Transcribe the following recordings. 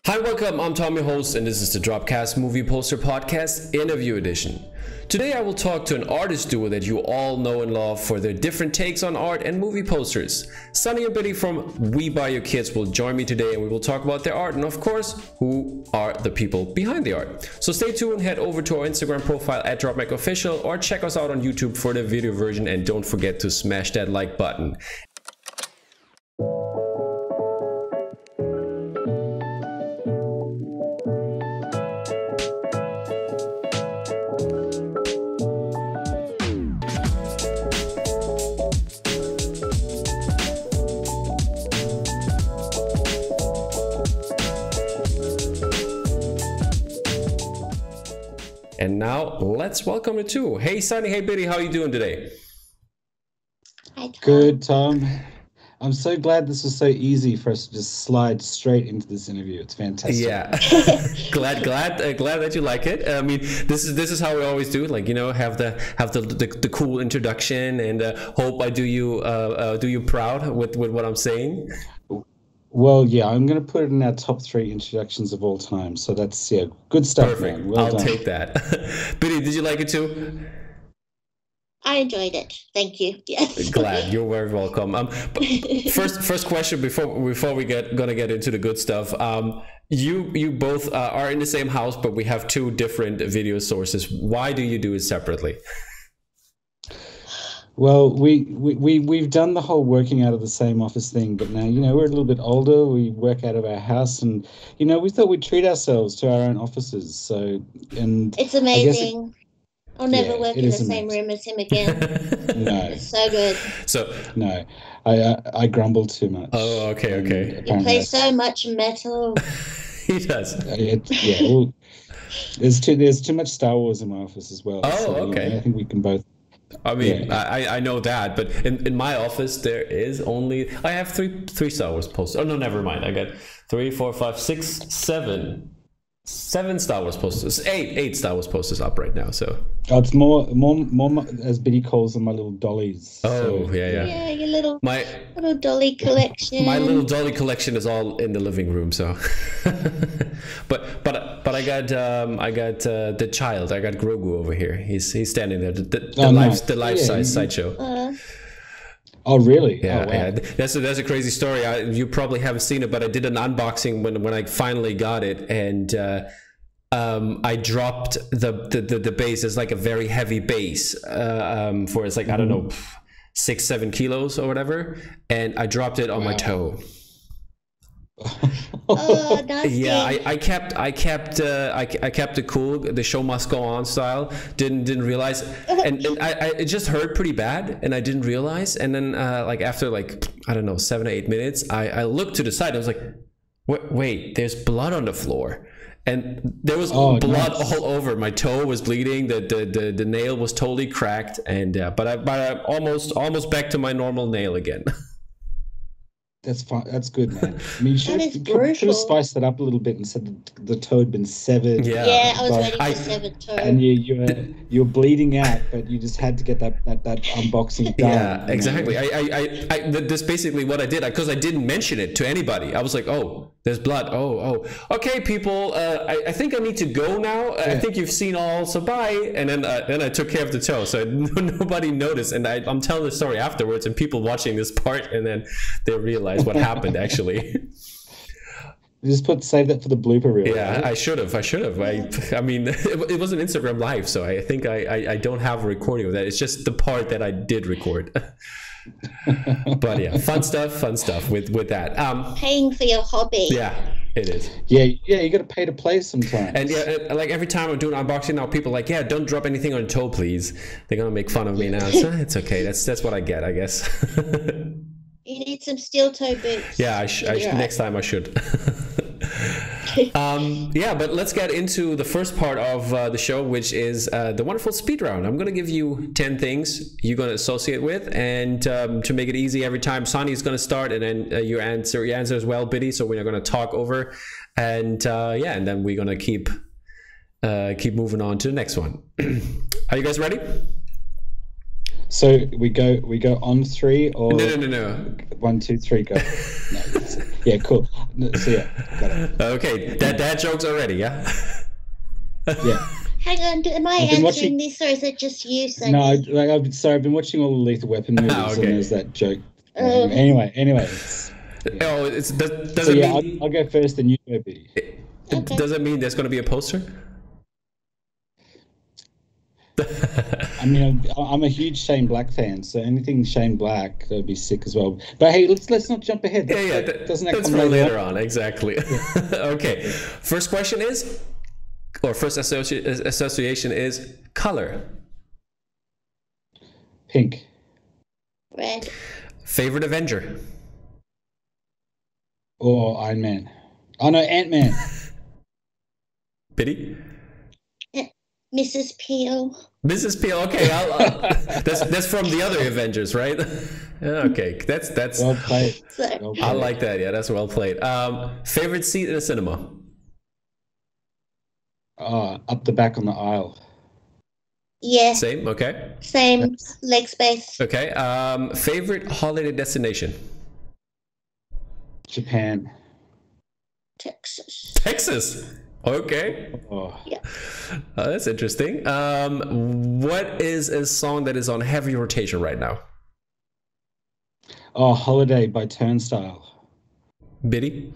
Hi, welcome. I'm Tom, your host, and this is the DROPCAST Movie Poster Podcast Interview Edition. Today I will talk to an artist duo that you all know and love for their different takes on art and movie posters. Sunny and Billy from WBYK will join me today, and we will talk about their art and, of course, who are the people behind the art. So stay tuned, head over to our Instagram profile at DropMacOfficial or check us out on YouTube for the video version, and don't forget to smash that like button. And now let's welcome the two. Hey Sunny, hey Biddy, how are you doing today? Hi, Tom. Good, Tom. I'm so glad this was so easy for us to just slide straight into this interview. It's fantastic. Yeah, glad that you like it. I mean, this is how we always do. Like, you know, have the cool introduction, and hope I do you proud with what I'm saying. Well, yeah, I'm going to put it in our top 3 introductions of all time. So that's, yeah, good stuff, Perfect. man. Well I'll done. take that. Biddy, did you like it too? I enjoyed it. Thank you. Yes. Glad. You're very welcome. First question before we gonna get into the good stuff. You both are in the same house, but we have 2 different video sources. Why do you do it separately? Well, we've done the whole working out of the same office thing, but now, you know, we're a little bit older. We work out of our house, and, you know, we thought we'd treat ourselves to our own offices. So, and It's amazing. I'll never work in the same amazing. room as him again. No, It's so good. So, no, I grumble too much. oh, okay. He plays so much metal. He does. Well, there's too much Star Wars in my office as well. Oh, so, okay. you know, I think we can both. I mean, Yeah. I know that, but in my office there is only, I have three Star Wars posters. Oh no, never mind. I got 3, 4, 5, 6, 7 Star Wars posters. Eight Star Wars posters up right now. So It's more as Biddy calls them, my little dollies. oh So, yeah. Yeah, your little My dolly collection. my little dolly collection is all in the living room. So, but I got the child. I got Grogu over here. He's standing there. The life size sideshow. Oh, really? Yeah, Oh, wow. yeah. That's a crazy story. You probably haven't seen it, but I did an unboxing when I finally got it, and I dropped the base. It's like a very heavy base for it's like I don't know 6-7 kilos or whatever, and I dropped it on my toe. Oh, nasty. Yeah, I kept it cool, the show must go on style. Didn't realize, and it just hurt pretty bad, and I didn't realize. And then like after like I don't know 7 or 8 minutes, I looked to the side. I was like, wait, there's blood on the floor, and there was blood all over. My toe was bleeding. The nail was totally cracked, and but I almost back to my normal nail again. That's fine. That's good, man. I mean, you should have brutal. spiced that up a little bit and said the toe had been severed. Yeah, I was but- ready for 7 too. And you're bleeding out, but you just had to get that unboxing done. Yeah, you know? exactly. This basically what I did, because I didn't mention it to anybody. I was like, oh, there's blood. Oh, okay, people. I think I need to go now. I think you've seen all, so bye. And then I took care of the toe, so nobody noticed. And I'm telling the story afterwards, and people watching this part, and then they realize what happened actually. You just save that for the blooper reel. Yeah, right? I should have. I mean, it was an Instagram live, so I think I don't have a recording of that. It's just the part that I did record. But yeah, fun stuff with that. Paying for your hobby. Yeah, it is. Yeah, you got to pay to play sometimes. And yeah, like every time I'm doing unboxing now, people are like, yeah, don't drop anything on toe, please. They're gonna make fun of me now. It's okay. That's what I get, I guess. You need some steel toe boots. Yeah, next time I should. Yeah, but let's get into the first part of the show, which is the wonderful speed round. I'm going to give you 10 things you're going to associate with, and to make it easy every time, Sonny's going to start, and then you answer as well, Biddy. So we're going to talk over, and yeah, and then we're going to keep moving on to the next one. Are you guys ready? So we go on 3 or no. 1, 2, 3 go. No, Yeah, cool. So yeah, got it. Okay, that joke's already, yeah. Yeah. Hang on, am I I've been answering watching- this, or is it just you saying? No, I've been watching all the Lethal Weapon movies, Okay. and there's that joke. Oh. Anyway. Oh, does So it yeah, mean I'll go first, and you go, Biddy. Okay. does it mean there's going to be a poster? I mean, I'm a huge Shane Black fan, so anything Shane Black, that'd be sick as well. But hey, let's not jump ahead. Doesn't that that's come for later later on? Exactly. Okay. First question is, or first association is color. Pink. Red. Favorite Avenger. Or Iron Man. Oh no, Ant-Man. Biddy. Mrs. Peel. Mrs. Peel. Okay, that's from the other Avengers, right? Okay, that's. Well played. So, Well I played. like that. Yeah, that's well played. Favorite seat in a cinema. Up the back on the aisle. yeah, Same. Okay. same leg space. Okay. Favorite holiday destination. Japan. Texas. Texas. Okay. Oh, That's interesting. What is a song that is on heavy rotation right now? Holiday by Turnstile. Biddy?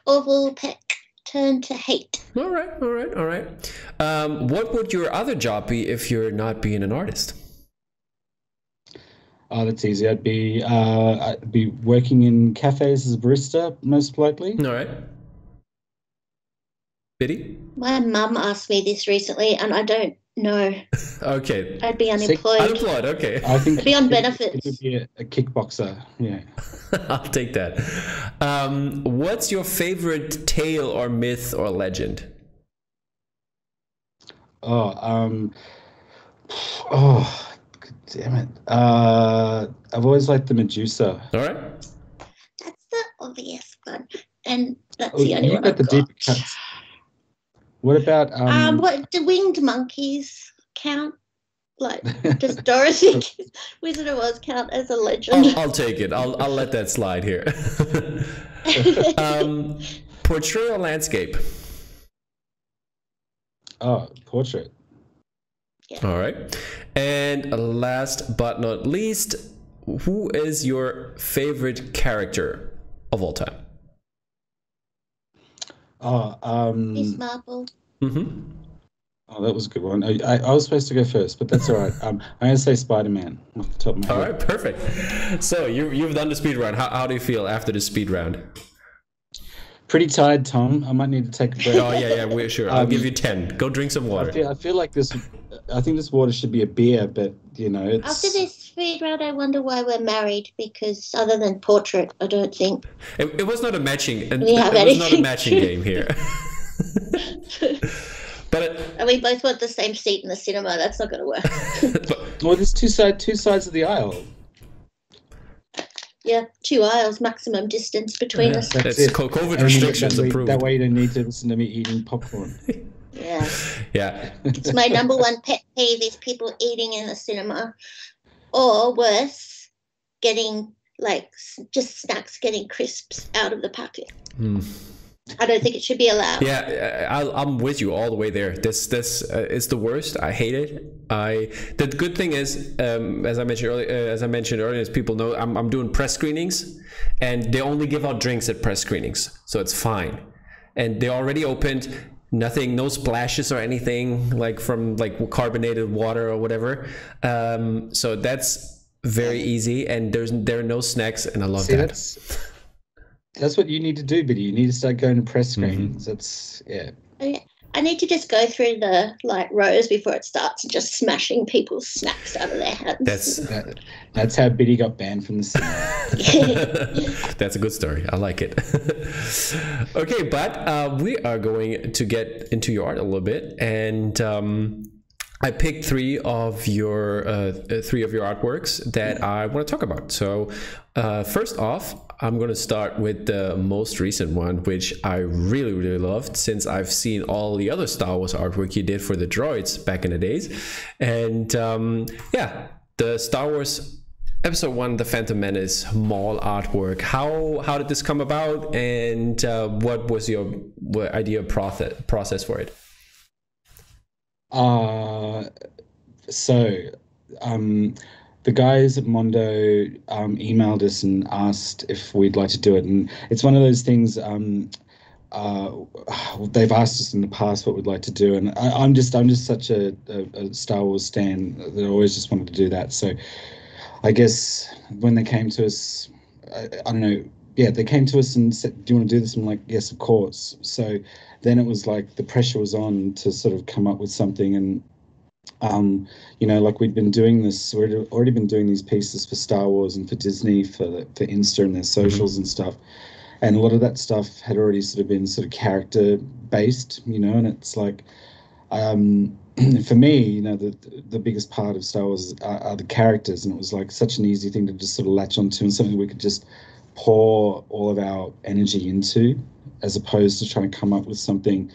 Orville Peck, Turn to Hate. All right. What would your other job be if you're not being an artist? Oh, that's easy. I'd be working in cafes as a barista, most likely. All right. Biddy? My mum asked me this recently, and I don't know. Okay. I'd be unemployed. Unemployed, okay. I think I'd be on it benefits. would be a kickboxer. Yeah. I'll take that. What's your favorite tale or myth or legend? Oh, damn it. I've always liked the Medusa. All right. That's the obvious one, and that's Oh, the only you one got I've the got. deep cuts. What about What do winged monkeys count? Like, does Dorothy Wizard of Oz count as a legend? I'll take it. I'll let that slide here. Portrait or landscape? portrait? All right. And last but not least, who is your favorite character of all time? Miss Marple. Mm-hmm. Oh, that was a good one. I was supposed to go first, but that's all right. I'm going to say Spider-Man off the top of my All head. right, perfect. So you've done the speed round. How do you feel after the speed round? Pretty tired, Tom. I might need to take a break. Oh yeah, we're sure. I'll give you 10. Go drink some water. I feel like this. I think this water should be a beer, but it's. After this speed round, I wonder why we're married, because other than portrait, I don't think. It was not a matching. It We have was not a anything. matching game here. But And we both want the same seat in the cinema. That's not going to work. Well, there's two sides of the aisle. Yeah, 2 aisles, maximum distance between us. that's it. COVID And restrictions approved. that way you don't need to listen to me eating popcorn. Yeah. Yeah. It's my number one pet peeve is people eating in the cinema. Or worse, getting, just snacks, getting crisps out of the packet. I don't think it should be allowed. Yeah, I'm with you all the way there. This is the worst. I hate it. The good thing is, as I mentioned earlier, as people know, I'm doing press screenings, and they only give out drinks at press screenings, so it's fine. And they already opened. Nothing, no splashes or anything from carbonated water or whatever. So that's very easy, and there are no snacks, and I love that. That's what you need to do, Biddy. You need to start going to press screenings. That's I need to just go through the rows before it starts and just smashing people's snacks out of their hands. That's how Biddy got banned from the cinema. That's a good story. I like it. Okay, but we are going to get into your art a little bit, and I picked three of your artworks that I want to talk about. So first off, I'm going to start with the most recent one, which I really, really loved, since I've seen all the other Star Wars artwork you did for the droids back in the days. And the Star Wars episode 1, The Phantom Menace mall artwork. How did this come about, and what was your idea process for it? The guys at Mundo emailed us and asked if we'd like to do it, and it's one of those things. They've asked us in the past what we'd like to do, and I'm just such a Star Wars stan that I always just wanted to do that. So I guess when they came to us, I don't know. Yeah, they came to us and said, "Do you want to do this?" I'm like, "Yes, of course." So then it was like the pressure was on to sort of come up with something, and like we'd been doing this, we'd already been doing these pieces for Star Wars and for Disney, for Insta and their socials and stuff, and a lot of that stuff had already sort of been sort of character based, and it's like, for me, the biggest part of Star Wars are the characters, and it was like such an easy thing to just sort of latch onto, and something we could just pour all of our energy into, as opposed to trying to come up with something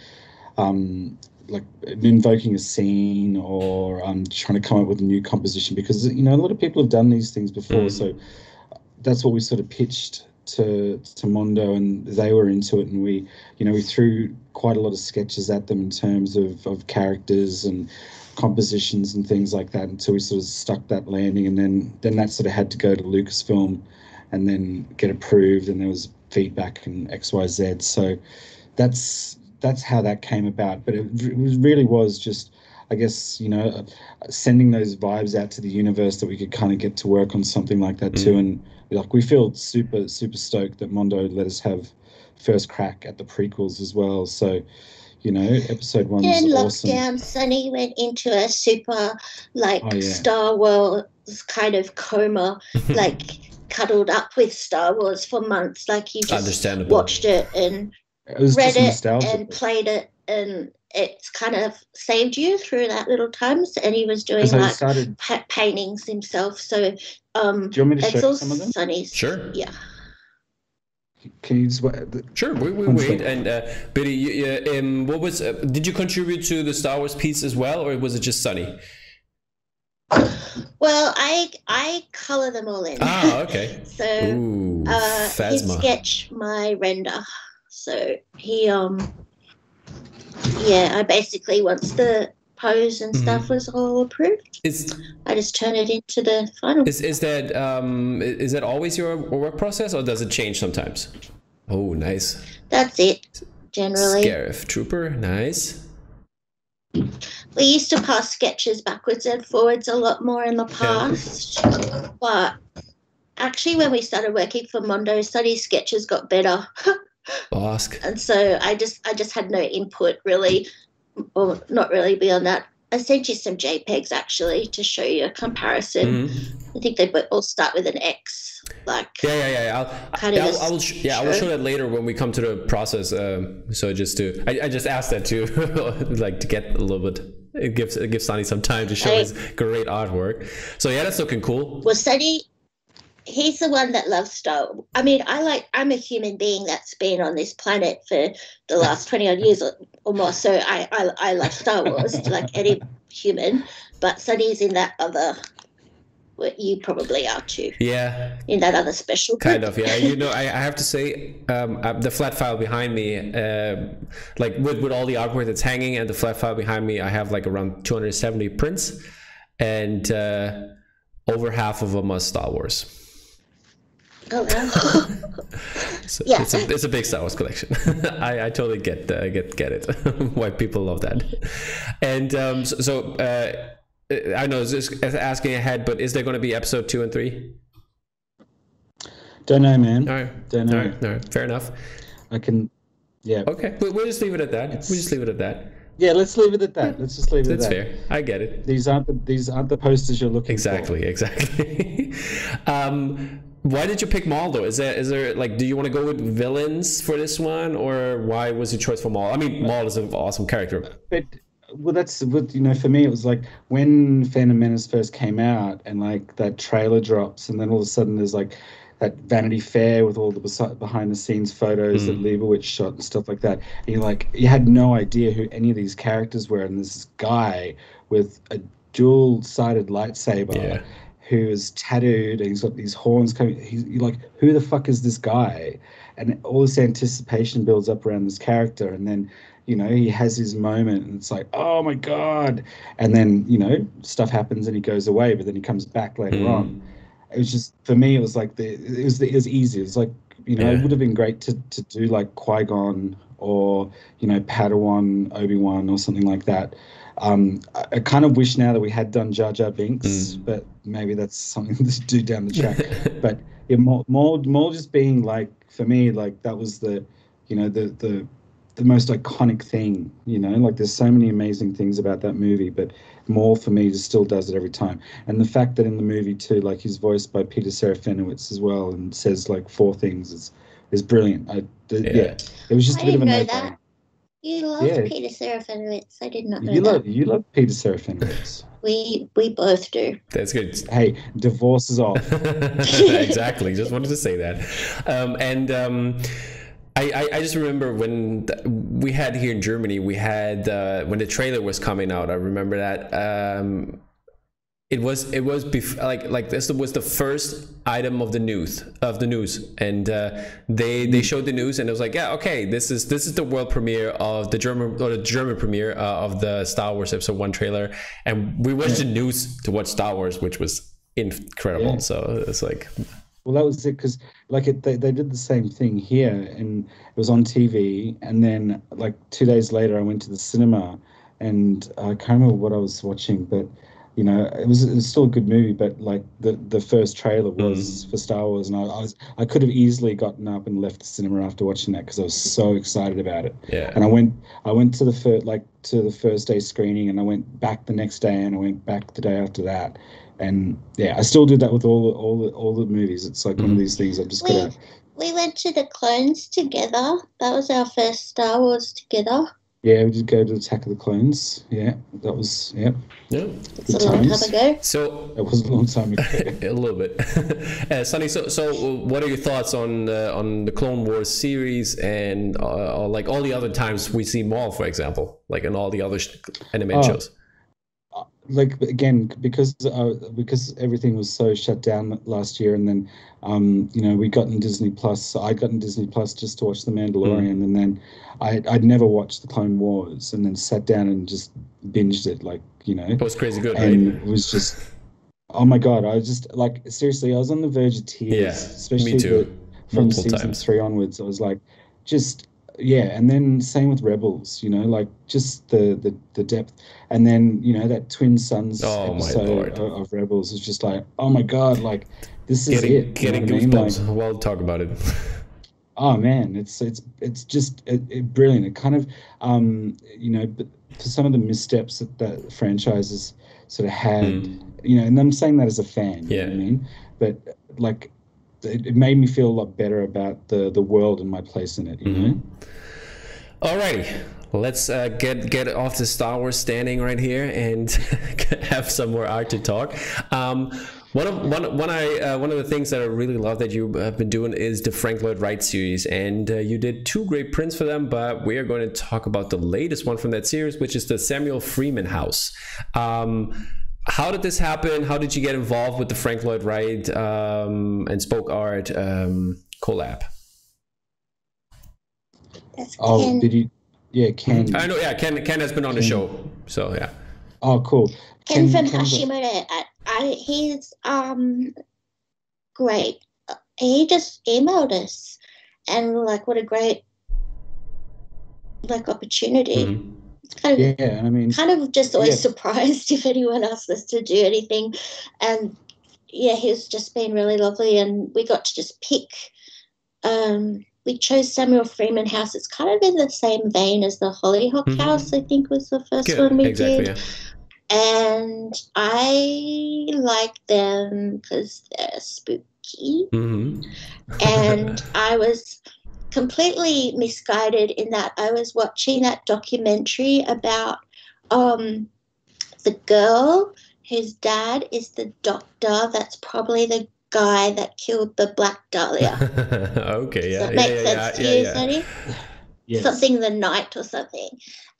like invoking a scene or trying to come up with a new composition, because a lot of people have done these things before. So that's what we sort of pitched to Mundo, and they were into it, and we threw quite a lot of sketches at them in terms of characters and compositions and things like that, until we sort of stuck that landing, and then that sort of had to go to Lucasfilm and then get approved, and there was feedback and XYZ. So that's how that came about. But it really was just, I guess, sending those vibes out to the universe that we could kind of get to work on something like that too. And like, we feel super, super stoked that Mondo let us have first crack at the prequels as well. So, episode 1 was awesome. Lockdown, Sonny went into a super Star Wars kind of coma, like cuddled up with Star Wars for months. Like, he just watched it and read it and played it, and it's kind of saved you through that little times. And he was doing paintings himself. So do you want me to show some of them? Sonny's. Sure. Yeah. Can you just Sure, we wait. And Billy, what was did you contribute to the Star Wars piece as well, or was it just Sonny? Well, I color them all in. Okay. So he sketch my render. So he I basically, once the pose and stuff was all approved, I just turn it into the final. Is that always your work process, or does it change sometimes? Oh, nice. That's it, generally. Scarif Trooper, nice. We used to pass sketches backwards and forwards a lot more in the past, but actually when we started working for Mondo, Sonny's sketches got better. And so I just had no input really, or not really beyond that. I sent you some JPEGs actually to show you a comparison. I think they all start with an X. Like I will show that later when we come to the process. So I just asked that too, like to get a little bit. It gives Sonny some time to show his great artwork. So yeah, that's looking cool. Well, Sonny, he's the one that loves Star Wars. I mean, I'm a human being that's been on this planet for the last 20 odd years or more. So I love Star Wars like any human, but Sonny's in that other, what you probably are too. Yeah. In that other special group. Kind of, yeah. I have to say, the flat file behind me, like with all the artwork that's hanging and the flat file behind me, I have like around 270 prints, and over half of them are Star Wars. Oh, wow. So yeah. It's a big Star Wars collection. I totally get it. Why people love that. And I know it's just asking ahead, but is there going to be episode 2 and 3? Don't know, man. All right. Don't know. All right. Fair enough. Yeah. Okay. We'll just leave it at that. Yeah, let's leave it at that. Let's just leave it at that. That's fair. I get it. These aren't the posters you're looking for. Exactly. Why did you pick Maul though? Is there like, do you want to go with villains for this one, or why was your choice for Maul? I mean, Maul is an awesome character. But that's what, for me it was like when Phantom Menace first came out, and like that trailer drops, and then all of a sudden there's like that Vanity Fair with all the behind the scenes photos that Leibowitz shot and stuff like that. And you had no idea who any of these characters were, and this guy with a dual-sided lightsaber who is tattooed and he's got these horns coming. You're like, who the fuck is this guy? And all this anticipation builds up around this character, and then, you know, he has his moment, and it's like, oh my god! And then, you know, stuff happens and he goes away, but then he comes back later on. It was just, for me, it was like it was easy. It was like, you know, it would have been great to do like Qui-Gon or, you know, Padawan, Obi-Wan or something like that. I kind of wish now that we had done Jar Jar Binks, but maybe that's something to do down the track. But yeah, more just being like, for me, like that was the, you know, the most iconic thing, you know, like there's so many amazing things about that movie, but Maul for me just still does it every time. And the fact that in the movie too, like he's voiced by Peter Serafinowicz as well and says like 4 things is brilliant. Yeah, it was just a bit of a no-brainer. You love Peter Serafinowicz. I did not know that. You love Peter Serafinowicz. We both do. That's good. Hey, divorce is off. Exactly. Just wanted to say that. I just remember when we had here in Germany, we had when the trailer was coming out. I remember that it was like this was the first item of the news, and they showed the news, and it was like, yeah, okay, this is the world premiere of the German premiere of the Star Wars Episode 1 trailer, and we watched the news to watch Star Wars, which was incredible. So it's like. Well, that was it, because like they did the same thing here, and it was on TV, and then like 2 days later I went to the cinema, and I can't remember what I was watching, but you know, it was still a good movie, but like the first trailer was for Star Wars, and I could have easily gotten up and left the cinema after watching that because I was so excited about it. Yeah. And I went to the first day screening, and I went back the next day, and I went back the day after that. And yeah, I still do that with all the movies. It's like one of these things I've just got to. We went to the Clones together. That was our first Star Wars together. Yeah, we did go to Attack of the Clones. Yeah, that was Yeah. It's a long time ago. So it was a long time ago. A little bit. Sonny, so what are your thoughts on the Clone Wars series and like all the other times we see Maul, for example, like in all the other animated shows? Like again, because everything was so shut down last year, and then you know, we got in Disney Plus. I got in Disney Plus just to watch The Mandalorian, and then I'd never watched the Clone Wars, and then sat down and just binged it, like, you know. It was crazy good, and right? It was just, oh my god! I was just like, seriously, I was on the verge of tears. Yeah, especially me too. From season 3 onwards. I was like, just. Yeah, and then same with Rebels, you know, like just the depth, and then, you know, that Twin Sons episode of Rebels is just like, oh my god, like this is it. Getting goosebumps. Like, well, talk about it. Oh man, it's just brilliant. It kind of, you know, but for some of the missteps that franchises sort of had, you know, and I'm saying that as a fan, you know what I mean, but like. It made me feel a lot better about the world and my place in it, you know? Alrighty, let's get off the Star Wars standing right here and have some more art to talk. One of the things that I really love that you have been doing is the Frank Lloyd Wright series, and you did 2 great prints for them, but we are going to talk about the latest one from that series, which is the Samuel Freeman house. How did this happen? How did you get involved with the Frank Lloyd Wright and Spoke Art collab? Ken. Did you? Yeah, Ken. I know. Yeah, Ken has been on the show. So yeah. Oh, cool. Ken from Hashimoto. He's great. He just emailed us, and we're like, what a great opportunity. Kind of, I mean, kind of just always surprised if anyone asked us to do anything, and he's just been really lovely, and we got to just pick. We chose Samuel Freeman House. It's kind of in the same vein as the Hollyhock House, I think was the first one we did. Yeah. And I like them because they're spooky, and I was completely misguided in that I was watching that documentary about the girl whose dad is the doctor that's probably the guy that killed the Black Dahlia. Okay, yeah. Does that make sense to you, Sonny? Yes. Something the night or something.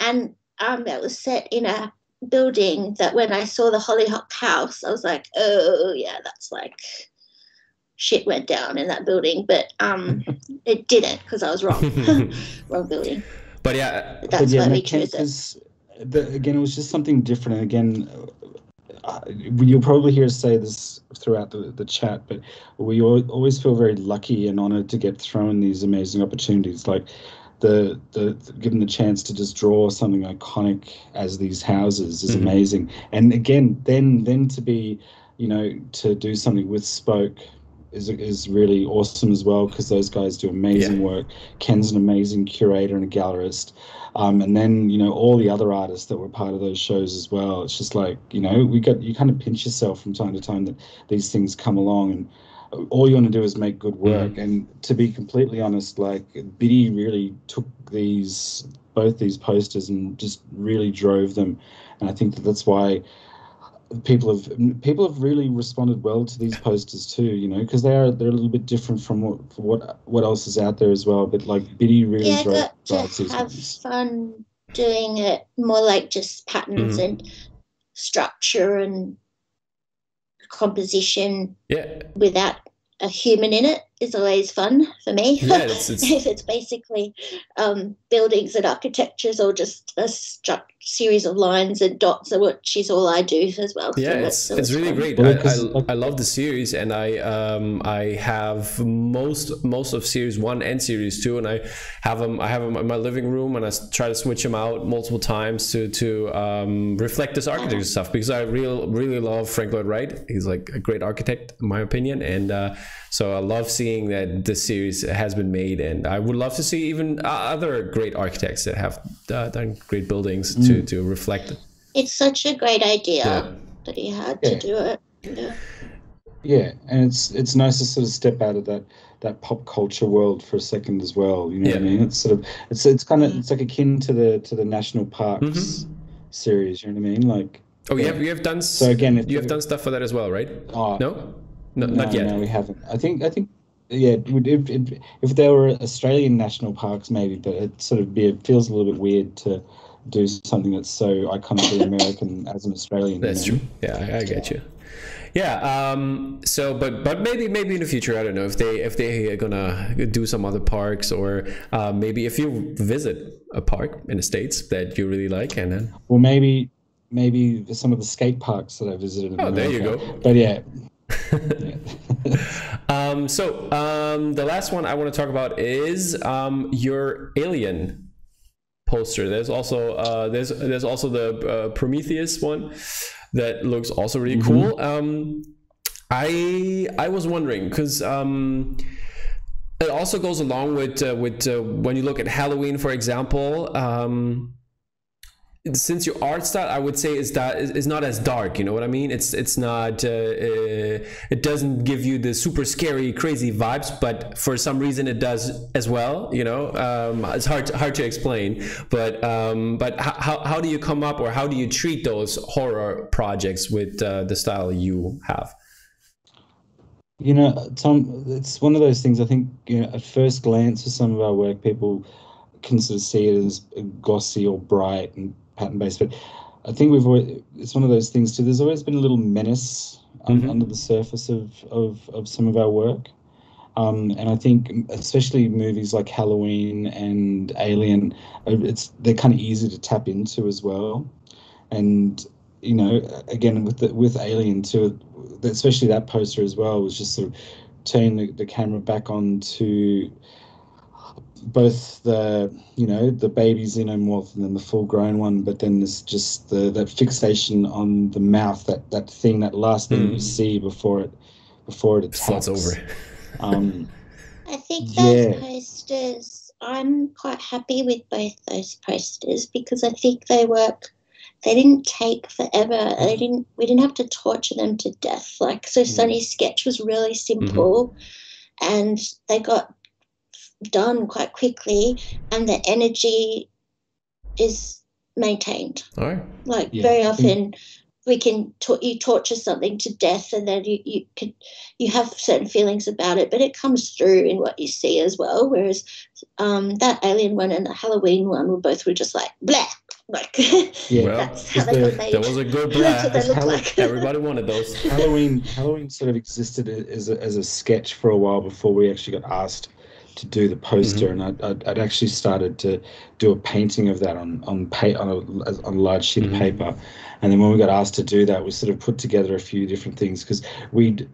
And that was set in a building that when I saw the Hollyhock house, I was like, oh yeah, that's like shit went down in that building. But it didn't, because I was wrong. Wrong building. But yeah, that's why we chose it. Again, it was just something different. And again, you'll probably hear us say this throughout the chat, but we always feel very lucky and honored to get thrown these amazing opportunities, like the given the chance to just draw something iconic as these houses is amazing. And again, then to be, to do something with Spoke is really awesome as well, because those guys do amazing work. Ken's an amazing curator and a gallerist. And then, all the other artists that were part of those shows as well. It's just like, you kind of pinch yourself from time to time that these things come along, and all you want to do is make good work. And to be completely honest, like, Biddy really took both these posters and just really drove them. And I think that's why people have really responded well to these posters too, because they're a little bit different from what else is out there as well. But like, Biddy really drives these have ones. Fun doing it more like just patterns and structure and composition without a human in it is always fun for me. Yeah, if it's basically buildings and architectures, or just a series of lines and dots, which is all I do as well. Yeah, so it's really fun. great. I love the series, and I have most of series 1 and series 2, and I have them in my living room, and I try to switch them out multiple times to reflect this architecture stuff, because I really love Frank Lloyd Wright. He's like a great architect in my opinion, and so I love seeing that this series has been made, and I would love to see even other great architects that have done great buildings to reflect it. It's such a great idea that he had to do it. Yeah, and it's nice to sort of step out of that pop culture world for a second as well. You know what I mean? It's sort of it's kind of like akin to the National Parks series. You know what I mean? Like, you have done. So again, you have done stuff for that as well, right? No, not yet. No, we haven't. I think. Yeah, if there were Australian national parks, maybe, but it feels a little bit weird to do something that's so iconically American as an Australian. That's true. Yeah, I get you. Yeah. So, but maybe in the future, I don't know if they are gonna do some other parks, or maybe if you visit a park in the States that you really like, and then maybe some of the skate parks that I visited in America. There you go. But yeah. The last one I want to talk about is your Alien poster. There's also the Prometheus one that looks also really cool. I was wondering, because it also goes along with when you look at Halloween, for example. Since your art style, I would say, is not as dark, you know what I mean? It's not it doesn't give you the super scary, crazy vibes, but for some reason it does as well. It's hard to explain. But how do you come up, or how do you treat those horror projects with the style you have? Tom, it's one of those things. I think at first glance of some of our work, people can sort of see it as glossy or bright and pattern based, but I think it's one of those things too. There's always been a little menace under the surface of some of our work, and I think especially movies like Halloween and Alien, they're kind of easy to tap into as well. And again with Alien too, especially that poster as well, was just sort of turning the camera back onto both the baby's xenomorph and then the full grown one, but then there's just that fixation on the mouth, that last thing you see before it attacks. Over. I think those posters, I'm quite happy with both those posters, because I think they didn't take forever. We didn't have to torture them to death. Like, so Sunny's sketch was really simple, and they got done quite quickly, and the energy is maintained. All right. Like, very often you torture something to death, and then you have certain feelings about it, but it comes through in what you see as well. Whereas that Alien one and the Halloween one were just like blah, Like, Yeah. that's how they got made. That was a good That's what black. they look like. Everybody wanted those. Halloween sort of existed as a sketch for a while before we actually got asked to do the poster, and I'd actually started to do a painting of that on a large sheet of paper, and then when we got asked to do that, we sort of put together a few different things because we'd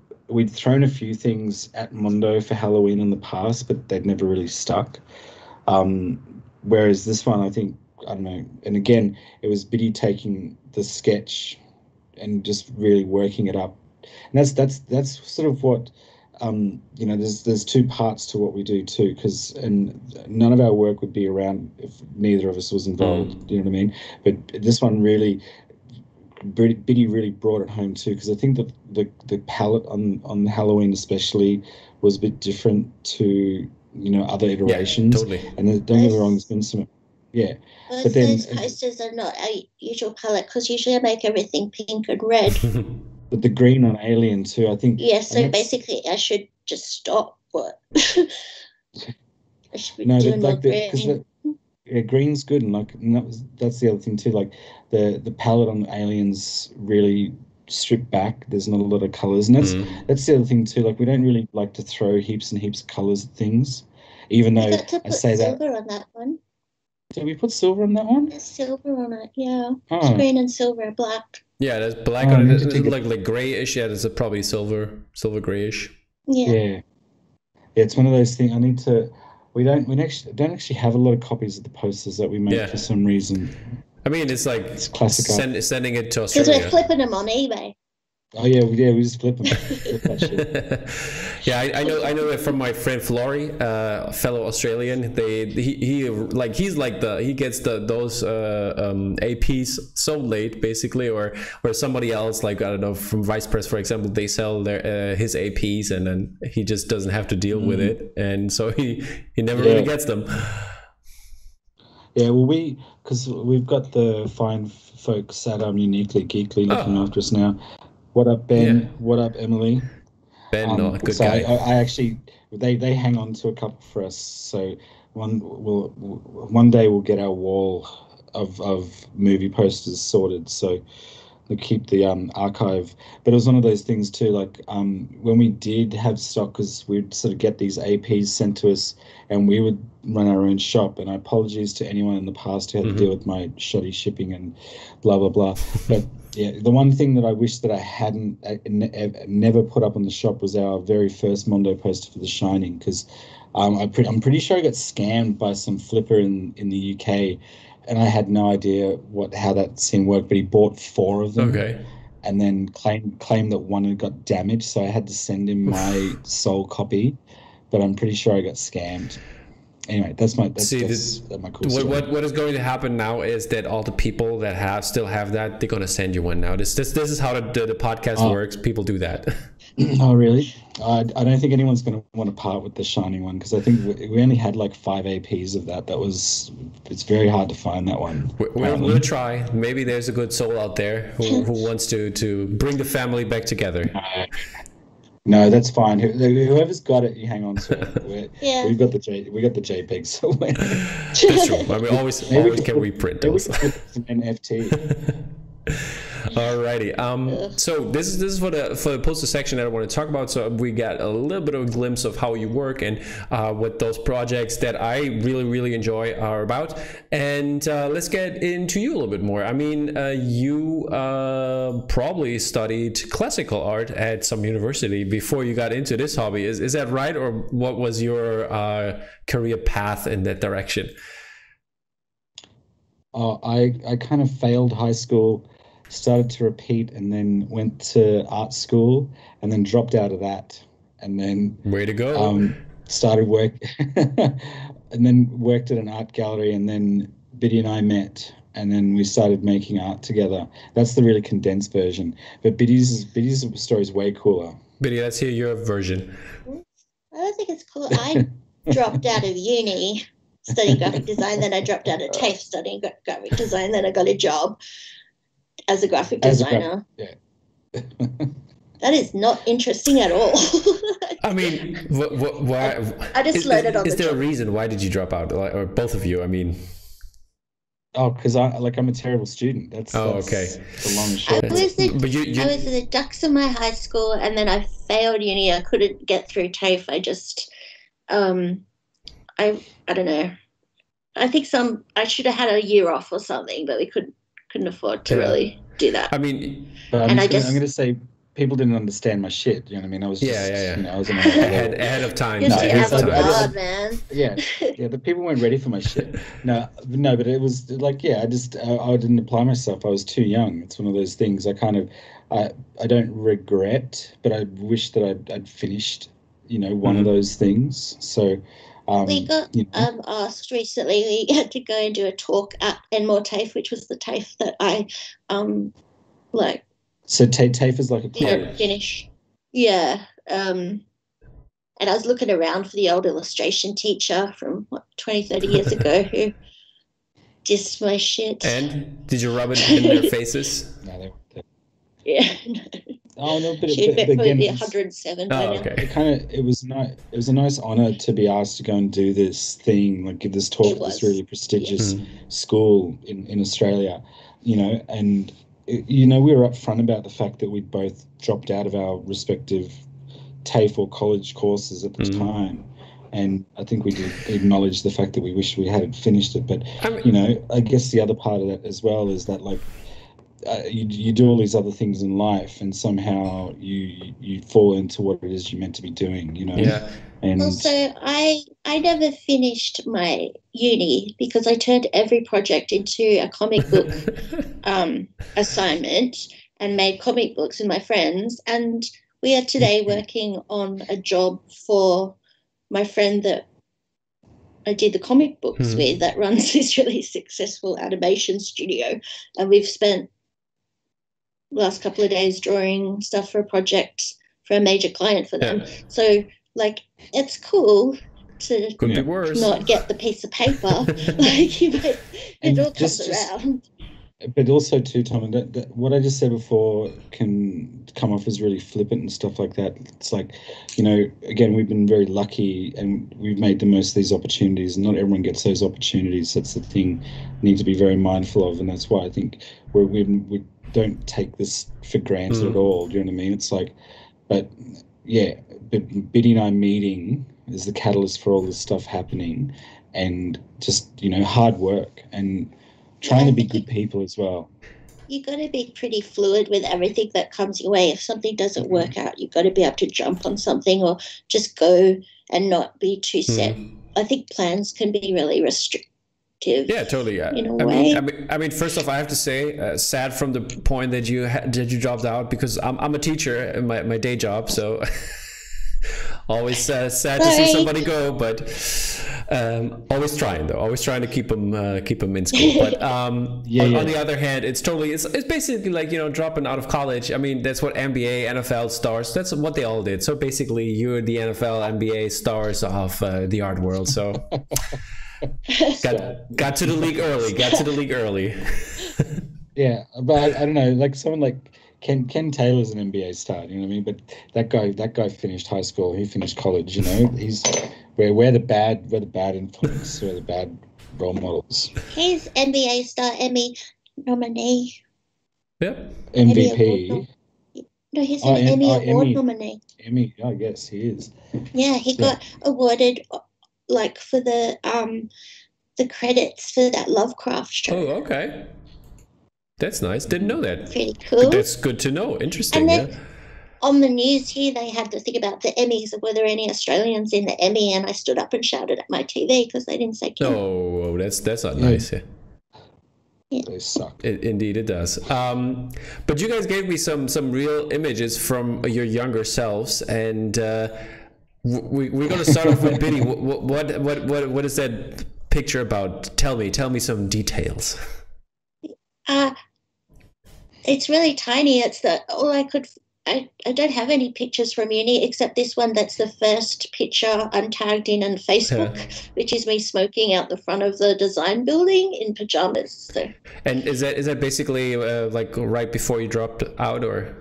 thrown a few things at Mundo for Halloween in the past, but they'd never really stuck. Whereas this one, I think, I don't know, and again, it was Biddy taking the sketch and just really working it up, and that's sort of what. There's two parts to what we do too, and none of our work would be around if neither of us was involved. You know what I mean? But this one really, Biddy really brought it home too, because I think that the palette on Halloween especially was a bit different to other iterations. Yeah, totally. And don't get me wrong, there's been some. Yeah. Well, but then those posters are not our usual palette because usually I make everything pink and red. But the green on Alien too, I think. Yeah, so basically I should just stop. What? I should be doing more green. Green's good, and that's the other thing too. Like the palette on Aliens really stripped back. There's not a lot of colors, and that's the other thing too. Like we don't really like to throw heaps and heaps of colors at things, even though I say that. Silver on that one. Did we put silver on that one? There's silver on it, yeah. Oh. Green and silver and black. Yeah, there's black on it. It's like grayish. Yeah, there's probably silver grayish. Yeah. Yeah, it's one of those things. I need to. We don't actually have a lot of copies of the posters that we make for some reason. I mean, it's like classic sending it to Australia. Because we're flipping them on eBay. Oh yeah, we just flip them. Flip that shit. Yeah, I know it from my friend Flory, fellow Australian. He gets those APs so late, basically, or somebody else, like I don't know, from Vice Press, for example, they sell their his APs, and then he just doesn't have to deal with it, and so he never really gets them. Yeah, well, because we've got the fine folks at Uniquely Geekly looking after us now. What up, Ben? Yeah. What up, Emily? Ben, good so guy. I actually, they hang on to a couple for us. So one day we'll get our wall of movie posters sorted. So we'll keep the archive. But it was one of those things too. Like when we did have stock, because we'd sort of get these APs sent to us, and we would run our own shop. And I apologize to anyone in the past who had to deal with my shoddy shipping and blah blah blah. But yeah, the one thing that I wish that I hadn't never put up on the shop was our very first Mundo poster for The Shining, because I'm pretty sure I got scammed by some flipper in the UK, and I had no idea how that scene worked. But he bought 4 of them, and then claimed that one had got damaged, so I had to send him my sole copy. But I'm pretty sure I got scammed. Anyway, that's my cool story. What is going to happen now is that all the people that still have that, they're going to send you one now. This is how the podcast works. People do that. Oh, really? I don't think anyone's going to want to part with the Shining one, because I think we only had like 5 APs of that. It's very hard to find that one. We'll try. Maybe there's a good soul out there who wants to bring the family back together. No, that's fine. Whoever's got it, you hang on to it. We got the JPEGs somewhere. That's true. I mean, always can reprint those. Some NFT. Alrighty. So this is for the poster section that I want to talk about. So we got a little bit of a glimpse of how you work and what those projects that I really, really enjoy are about. And let's get into you a little bit more. I mean, you probably studied classical art at some university before you got into this hobby. Is that right? Or what was your career path in that direction? I kind of failed high school, started to repeat, and then went to art school, and then dropped out of that, and then way to go. Started work, and then worked at an art gallery, and then Biddy and I met, and then we started making art together. That's the really condensed version, but Biddy's story is way cooler. Biddy, let's hear your version. I don't think it's cool. I dropped out of uni studying graphic design, then I dropped out of TAFE studying graphic design, then I got a job as a graphic designer. That is not interesting at all. I mean, why? I just learned it on the job. Is there a reason? Why did you drop out? Or both of you? I mean, Oh, because I'm a terrible student. That's okay. the long and I short. was the But I was the Ducks in my high school, and then I failed uni. I couldn't get through TAFE. I just I don't know. I think I should have had a year off or something, but we couldn't afford to really do that. I mean, But And I'm gonna say people didn't understand my shit. You know what I mean? I was just, you know, I was on another level. ahead of time. You're too ahead of time. avant-garde, man. Yeah, the people weren't ready for my shit. No, but it was like, I didn't apply myself. I was too young. It's one of those things. I don't regret, but I wish that I'd finished, you know, one of those things. So. We got asked recently. We had to go and do a talk at Enmore TAFE, which was the TAFE that I like. So TAFE is like a didn't finish. Yeah. And I was looking around for the old illustration teacher from 20, 30 years ago who dissed my shit. And did you rub it in their faces? No, they weren't there. Yeah. Oh no, but she'd again, probably be 107 by now. Okay. It was a nice honor to be asked to go and do this thing, like give this talk at this really prestigious school in Australia, you know, and you know, we were upfront about the fact that we'd both dropped out of our respective TAFE or college courses at the time. And I think we did acknowledge the fact that we wished we hadn't finished it. But, you know, I guess the other part of that as well is that, like, you do all these other things in life, and somehow you fall into what it is you're meant to be doing, you know. Yeah. And also, I never finished my uni because I turned every project into a comic book assignment and made comic books with my friends. And we are today working on a job for my friend that I did the comic books with that runs this really successful animation studio, and we've spent last couple of days drawing stuff for a project for a major client for them. So, like, it's cool to not get the piece of paper. Like, it all comes around. But also too, Tom, and that what I just said before can come off as really flippant and stuff like that. It's like, you know, again, we've been very lucky and we've made the most of these opportunities, and not everyone gets those opportunities. That's the thing we need to be very mindful of, and that's why I think we don't take this for granted at all. Do you know what I mean? It's like, but Biddy and I meeting is the catalyst for all this stuff happening, and just, you know, hard work and trying to be good people as well. You got to be pretty fluid with everything that comes your way. If something doesn't work out, you've got to be able to jump on something or just go and not be too set. I think plans can be really restrictive. Yeah, totally. In a way. I mean, first off, I have to say, sad from the point that you dropped out, because I'm a teacher in my day job, so always sad to see somebody go, but always trying to keep them in school. But on the other hand, it's basically like, you know, dropping out of college. I mean, that's what NBA, NFL stars, that's what they all did. So basically, you're the NFL, NBA stars of the art world. So. Got to the league early. Yeah, but I don't know, like someone like Ken Taylor's an NBA star, you know what I mean? But that guy finished high school, he finished college, you know. We're the bad influence, we're the bad role models. He's NBA star, Emmy nominee. Yep. MVP. No, he's an Emmy Award nominee. Emmy, I guess he is. Yeah, he got awarded, like, for the credits for that Lovecraft show. Oh, okay. That's nice. Didn't know that. Pretty cool. That's good to know. Interesting. And then on the news here, they had to think about the Emmys, were there any Australians in the Emmy? And I stood up and shouted at my TV because they didn't say Kim. Oh, that's not nice. Yeah. They suck. Indeed, it does. But you guys gave me some real images from your younger selves, and we're going to start off with Biddy. What is that picture about? Tell me some details. It's really tiny. It's I don't have any pictures from uni except this one. That's the first picture untagged in on Facebook, which is me smoking out the front of the design building in pajamas. So. And is that basically like right before you dropped out, or?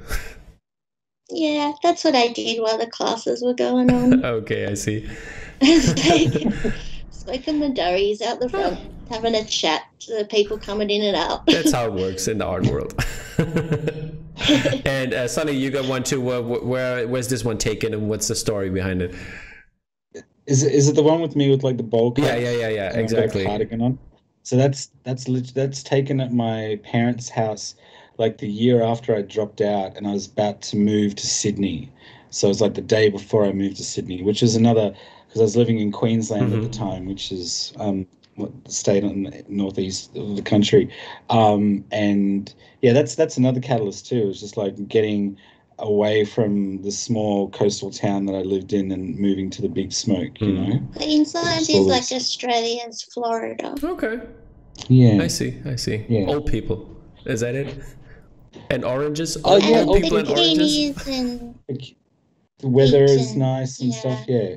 Yeah, that's what I did while the classes were going on. Okay, I see. It's like smoking my durries out the front. having a chat to the people coming in and out. That's how it works in the art world. And Sonny, you got one too. Where's this one taken, and what's the story behind it? Is it the one with me with like the bowl cut? Yeah, exactly. Cardigan on. So that's taken at my parents' house like the year after I dropped out, and I was about to move to Sydney. So it was like the day before I moved to Sydney, which is another, because I was living in Queensland at the time, which is the state on the northeast of the country. And yeah, that's another catalyst too. It's just like getting away from the small coastal town that I lived in and moving to the big smoke, you know. Queensland is like Australia's Florida. Okay. Yeah. I see. Yeah. Old people. Is that it? And oranges? Oh, yeah, old people and oranges? And the weather is nice and stuff, yeah.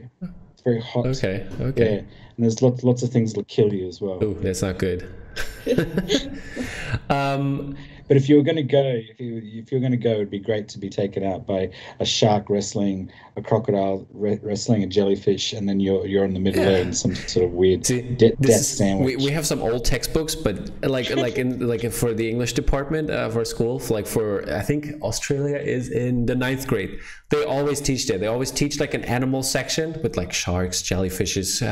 It's very hot. Okay. Yeah. And there's lots of things that kill you as well. Oh, that's not good. But if you were going to go, it'd be great to be taken out by a shark wrestling, a crocodile wrestling a jellyfish, and then you're in the middle there in some sort of weird death sandwich. We have some old textbooks, but like for the English department of our school, for I think Australia is in the 9th grade. They always teach that. They always teach like an animal section with like sharks, jellyfishes,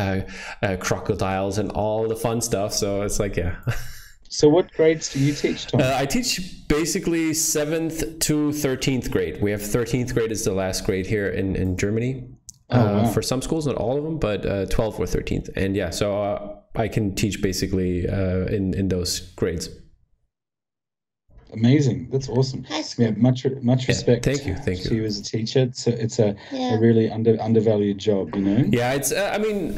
crocodiles, and all the fun stuff. So it's like, yeah. So what grades do you teach, Tom? I teach basically 7th to 13th grade. We have 13th grade is the last grade here in Germany. For some schools, not all of them, but 12th or 13th. And yeah, so I can teach basically in those grades. Amazing. That's awesome. Yeah, much respect. Thank you. To you as a teacher. It's a really undervalued job, you know. Yeah, it's. I mean,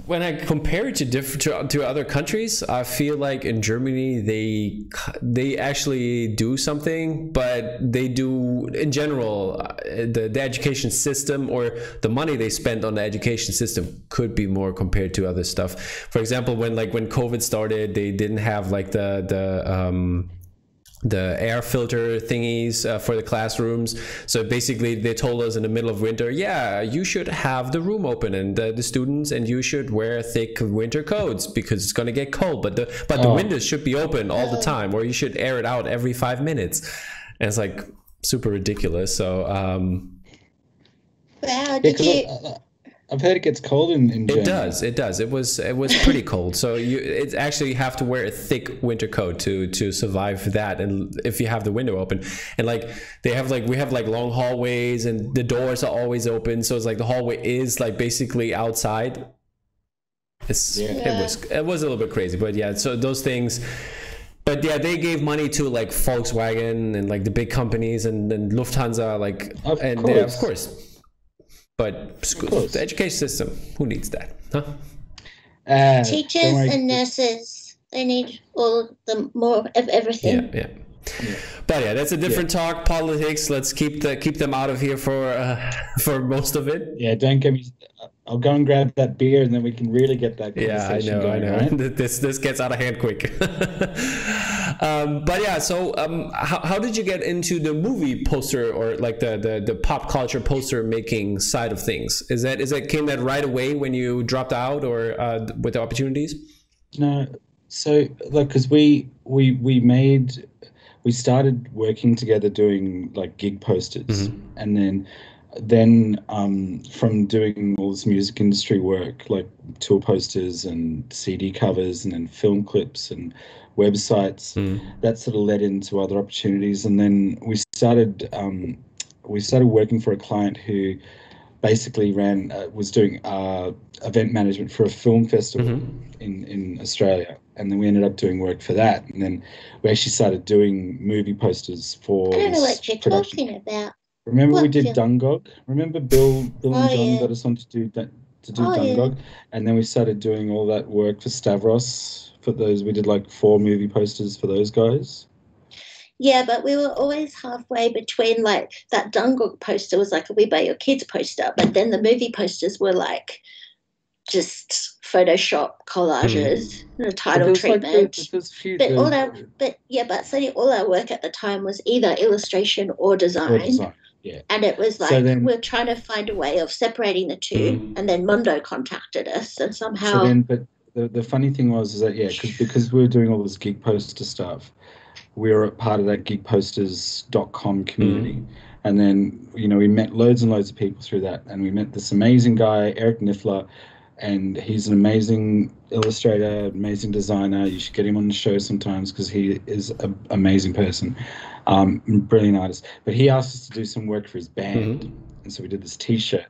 when I compare it to other countries, I feel like in Germany they actually do something, but they do in general the education system or the money they spend on the education system could be more compared to other stuff. For example, when COVID started, they didn't have like the air filter thingies for the classrooms. So basically they told us in the middle of winter, yeah, you should have the room open and the students, and you should wear thick winter coats because it's going to get cold, but the windows should be open all the time, or you should air it out every 5 minutes. And it's like super ridiculous. So wow, did you I've heard it gets cold in Germany. It does. It was pretty cold. So you actually have to wear a thick winter coat to survive that. And if you have the window open, and like we have long hallways and the doors are always open. So it's like the hallway is like basically outside. It was a little bit crazy, but yeah. So those things. But yeah, they gave money to like Volkswagen and like the big companies and Lufthansa, like of course. But the education system, who needs that? Huh? Teachers and nurses, they need all more of everything. Yeah. But yeah, that's a different talk. Politics. Let's keep them out of here for most of it. Yeah, don't get me. I'll go and grab that beer, and then we can really get that conversation going. I know. Right? This gets out of hand quick. But yeah, so how did you get into the movie poster or like the pop culture poster making side of things? Came that right away when you dropped out, or with the opportunities? No, so like because we started working together doing like gig posters, and then from doing all this music industry work, like tour posters and CD covers and then film clips and websites, that sort of led into other opportunities. And then we started working for a client who basically was doing event management for a film festival in Australia. And then we ended up doing work for that. And then we actually started doing movie posters for I don't know what you're production. talking about. Remember we did Dungog? Remember Bill and John got us on to do Dungog? And then we started doing all that work for Stavros for those. We did like 4 movie posters for those guys. Yeah, but we were always halfway between like that Dungog poster was like a We Buy Your Kids poster, but then the movie posters were like just Photoshop collages and a title treatment. All our work at the time was either illustration or design. Yeah. And it was like we're trying to find a way of separating the two, and then Mundo contacted us, and somehow. the funny thing was is that because we were doing all this gig poster stuff, we were a part of that gigposters.com community. And then, we met loads and loads of people through that. And we met this amazing guy, Eric Niffler, and he's an amazing illustrator, amazing designer. You should get him on the show sometimes because he is an amazing person, brilliant artist. But he asked us to do some work for his band. And so we did this T-shirt.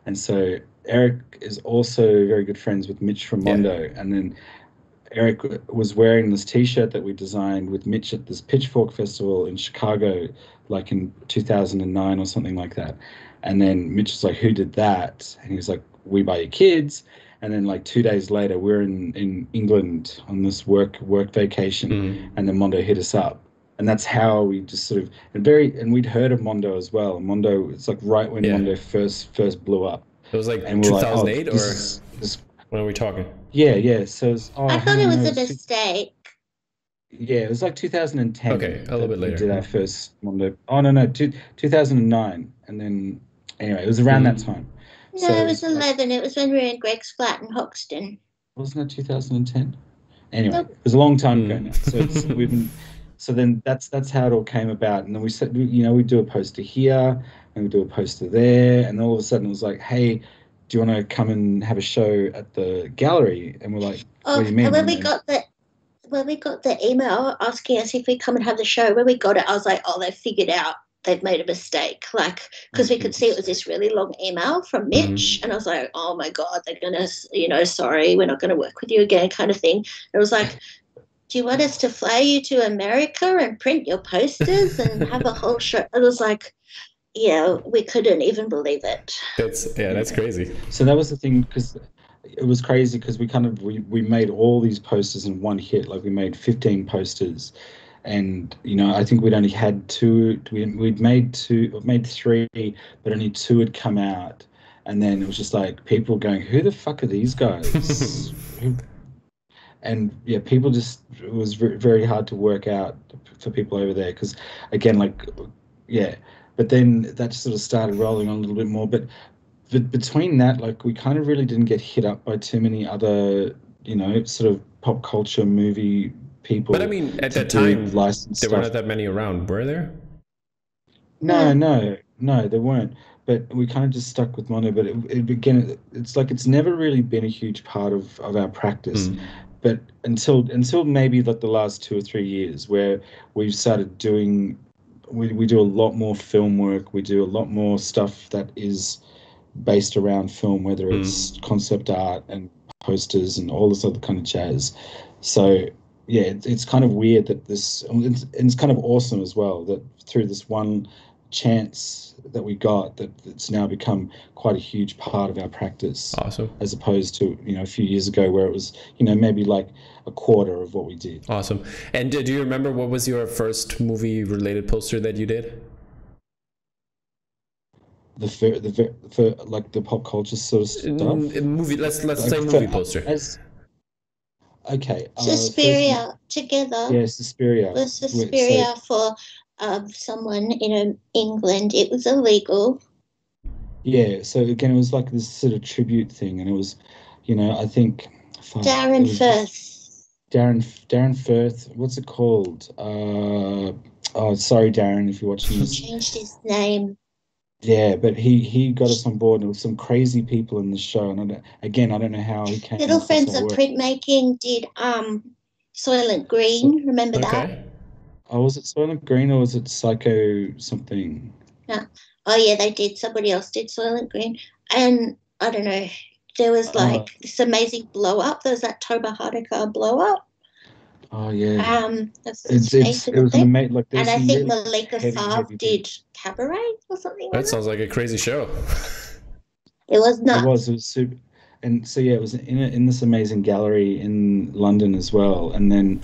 And so Eric is also very good friends with Mitch from Mundo. And then Eric was wearing this T-shirt that we designed with Mitch at this Pitchfork Festival in Chicago, like in 2009 or something like that. And then Mitch was like, "Who did that?" And he was like, "We Buy Your Kids." And then like 2 days later, we're in England on this work vacation, and then Mondo hit us up. And that's how we just sort of and we'd heard of Mondo as well. Mondo, it's like right when Mondo first blew up. It was like and 2008 like, when are we talking? Yeah. So I thought it was a mistake. Yeah, it was like 2010. Okay, a little bit later. We did our first Mondo. Oh no, 2009, and then anyway, it was around that time. No, so it was 11. It was when we were in Greg's flat in Hoxton. Wasn't it 2010? Anyway, Nope. It was a long time ago now. So so then that's how it all came about. And then we said, we do a poster here and we do a poster there, and all of a sudden it was like, "Hey, do you want to come and have a show at the gallery?" And we're like, "What do you mean?" And when we got the email asking us if we come and have the show, when we got it, I was like, "Oh, they figured out they've made a mistake." Like, because we could see it was this really long email from Mitch, and I was like, "Oh my God, they're gonna, sorry, we're not gonna work with you again," kind of thing. It was like, "Do you want us to fly you to America and print your posters and have a whole show?" It was like, we couldn't even believe it. That's crazy. So that was the thing, because it was crazy because we made all these posters in one hit. Like we made 15 posters, and I think we'd only had two. We'd made three, but only two had come out. And then it was just like people going, "Who the fuck are these guys?" And people just, it was very hard to work out for people over there because, again, But then that sort of started rolling on a little bit more. But between that, like, we kind of really didn't get hit up by too many other, sort of pop culture movie people. But I mean, at that time, there weren't that many around, were there? No, there weren't. But we kind of just stuck with Mondo. But it's like it's never really been a huge part of our practice. But until maybe like the last 2 or 3 years, where we've started doing. We do a lot more film work. We do a lot more stuff that is based around film, whether it's concept art and posters and all this other kind of jazz. So, it's kind of weird that it's kind of awesome as well that through this one chance that we got, that it's now become quite a huge part of our practice. Awesome. As opposed to, a few years ago where it was, maybe like a quarter of what we did. Awesome. And do you remember what was your first movie related poster that you did? For like the pop culture sort of stuff. Movie. Let's say movie poster. Okay. Suspiria together. Yeah, Suspiria. It was Suspiria for someone in England. It was illegal. Yeah. So again, it was like this sort of tribute thing, and it was, I think. Darren Firth. Darren Firth. What's it called? Sorry, Darren, if you're watching this. He changed his name. Yeah, but he got us on board, and there was some crazy people in the show. And I don't know how he came. Little Friends of Printmaking did Soylent Green. Remember that? Oh, was it Soylent Green or was it Psycho something? No. Oh yeah, they did. Somebody else did Soylent Green, and I don't know. There was like this amazing blow up. There was that Toba Hardika blow up. Oh yeah. It was amazing. Like, and I think Malika Saab did Cabaret or something. That sounds like a crazy show. It was nuts. It was super. And so it was in this amazing gallery in London as well. And then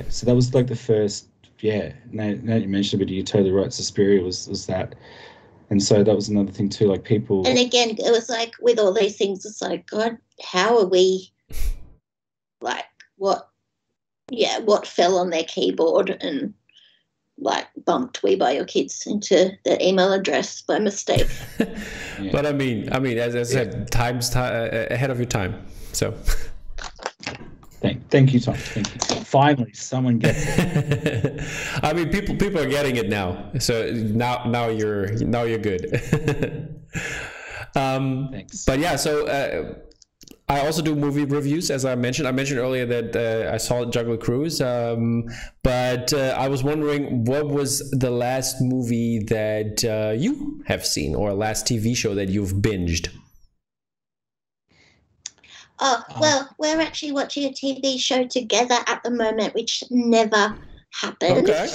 so that was like the first. Yeah. Now you mentioned it, but you're totally right. Suspiria was that. And so that was another thing too, like people. And again, it was like with all these things, it's like, God, how are we, like, what fell on their keyboard and like bumped "We Buy Your Kids" into the email address by mistake. But I mean, as I said, time's ahead of your time. So. Thank you, Tom. Thank you. Finally, someone gets it. I mean, people are getting it now. So now you're good. Thanks. But yeah, so I also do movie reviews, as I mentioned. I mentioned earlier that I saw Jungle Cruise, but I was wondering, what was the last movie that you have seen, or last TV show that you've binged? Oh, well, we're actually watching a TV show together at the moment, which never happens. Okay.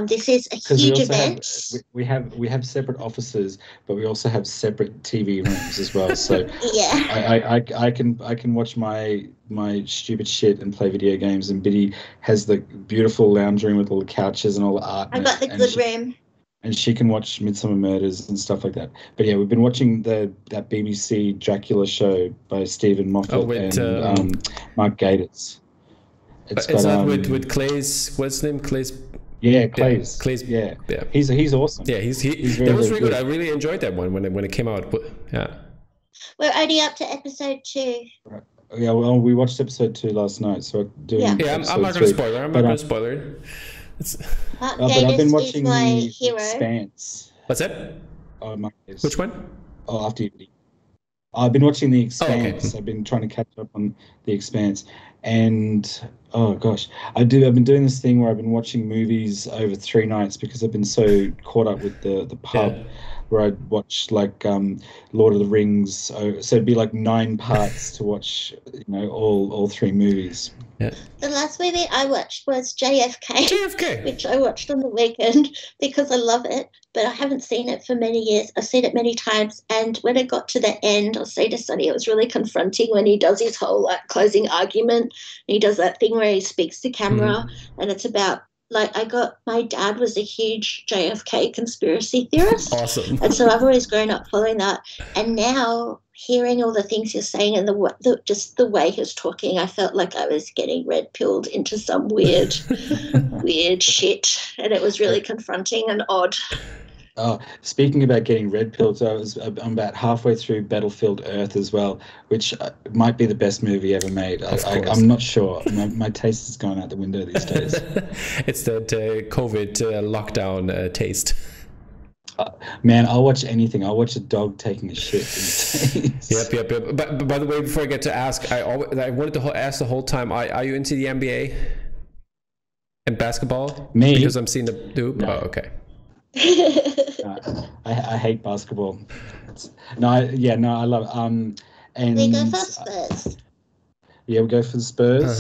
This is a huge event. We have separate offices, but we also have separate TV rooms as well. So yeah, I can watch my stupid shit and play video games, and Biddy has the beautiful lounge room with all the couches and all the art. I got the good room. And she can watch Midsummer Murders and stuff like that. But yeah, we've been watching that BBC Dracula show by Stephen Moffat and Mark Gatiss. Is that with Clay's, what's his name? Clay's. Yeah, Clay's. Yeah, Clay's. Yeah. Yeah. He's awesome. Yeah, he's very, that was very really good. I really enjoyed that one when it came out. Yeah. We're only up to episode 2. Right. Yeah, well, we watched episode 2 last night, so Yeah, I'm not going to spoil it. I'm not going to spoil it. But I've been watching the Expanse. What's that? Oh, my Which one? Oh, after you. I've been watching The Expanse. Oh, okay. I've been trying to catch up on The Expanse, and oh gosh, I've been doing this thing where I've been watching movies over 3 nights because I've been so caught up with the pub. Yeah. Where I'd watch like Lord of the Rings, so it'd be like 9 parts to watch, all 3 movies. Yeah. The last movie I watched was JFK, which I watched on the weekend because I love it, but I haven't seen it for many years. I've seen it many times, and when it got to the end, I'll say to Sonny, it was really confronting when he does his whole closing argument. He does that thing where he speaks to camera, and it's about, my dad was a huge JFK conspiracy theorist. Awesome. And so I've always grown up following that. And now hearing all the things you're saying and just the way he's talking, I felt like I was getting red-pilled into some weird shit. And it was really confronting and odd. Oh, speaking about getting red-pilled, I'm about halfway through Battlefield Earth as well, which might be the best movie ever made. I'm not sure. My taste has gone out the window these days. It's that COVID lockdown taste. Man, I'll watch anything. I'll watch a dog taking a shit. Yep. But by the way, before I get to ask, I wanted to ask the whole time, are you into the NBA and basketball? Me? Because I'm seeing the dude. No. Oh, okay. I hate basketball. I love it. And we go for Spurs. Yeah, we go for the Spurs.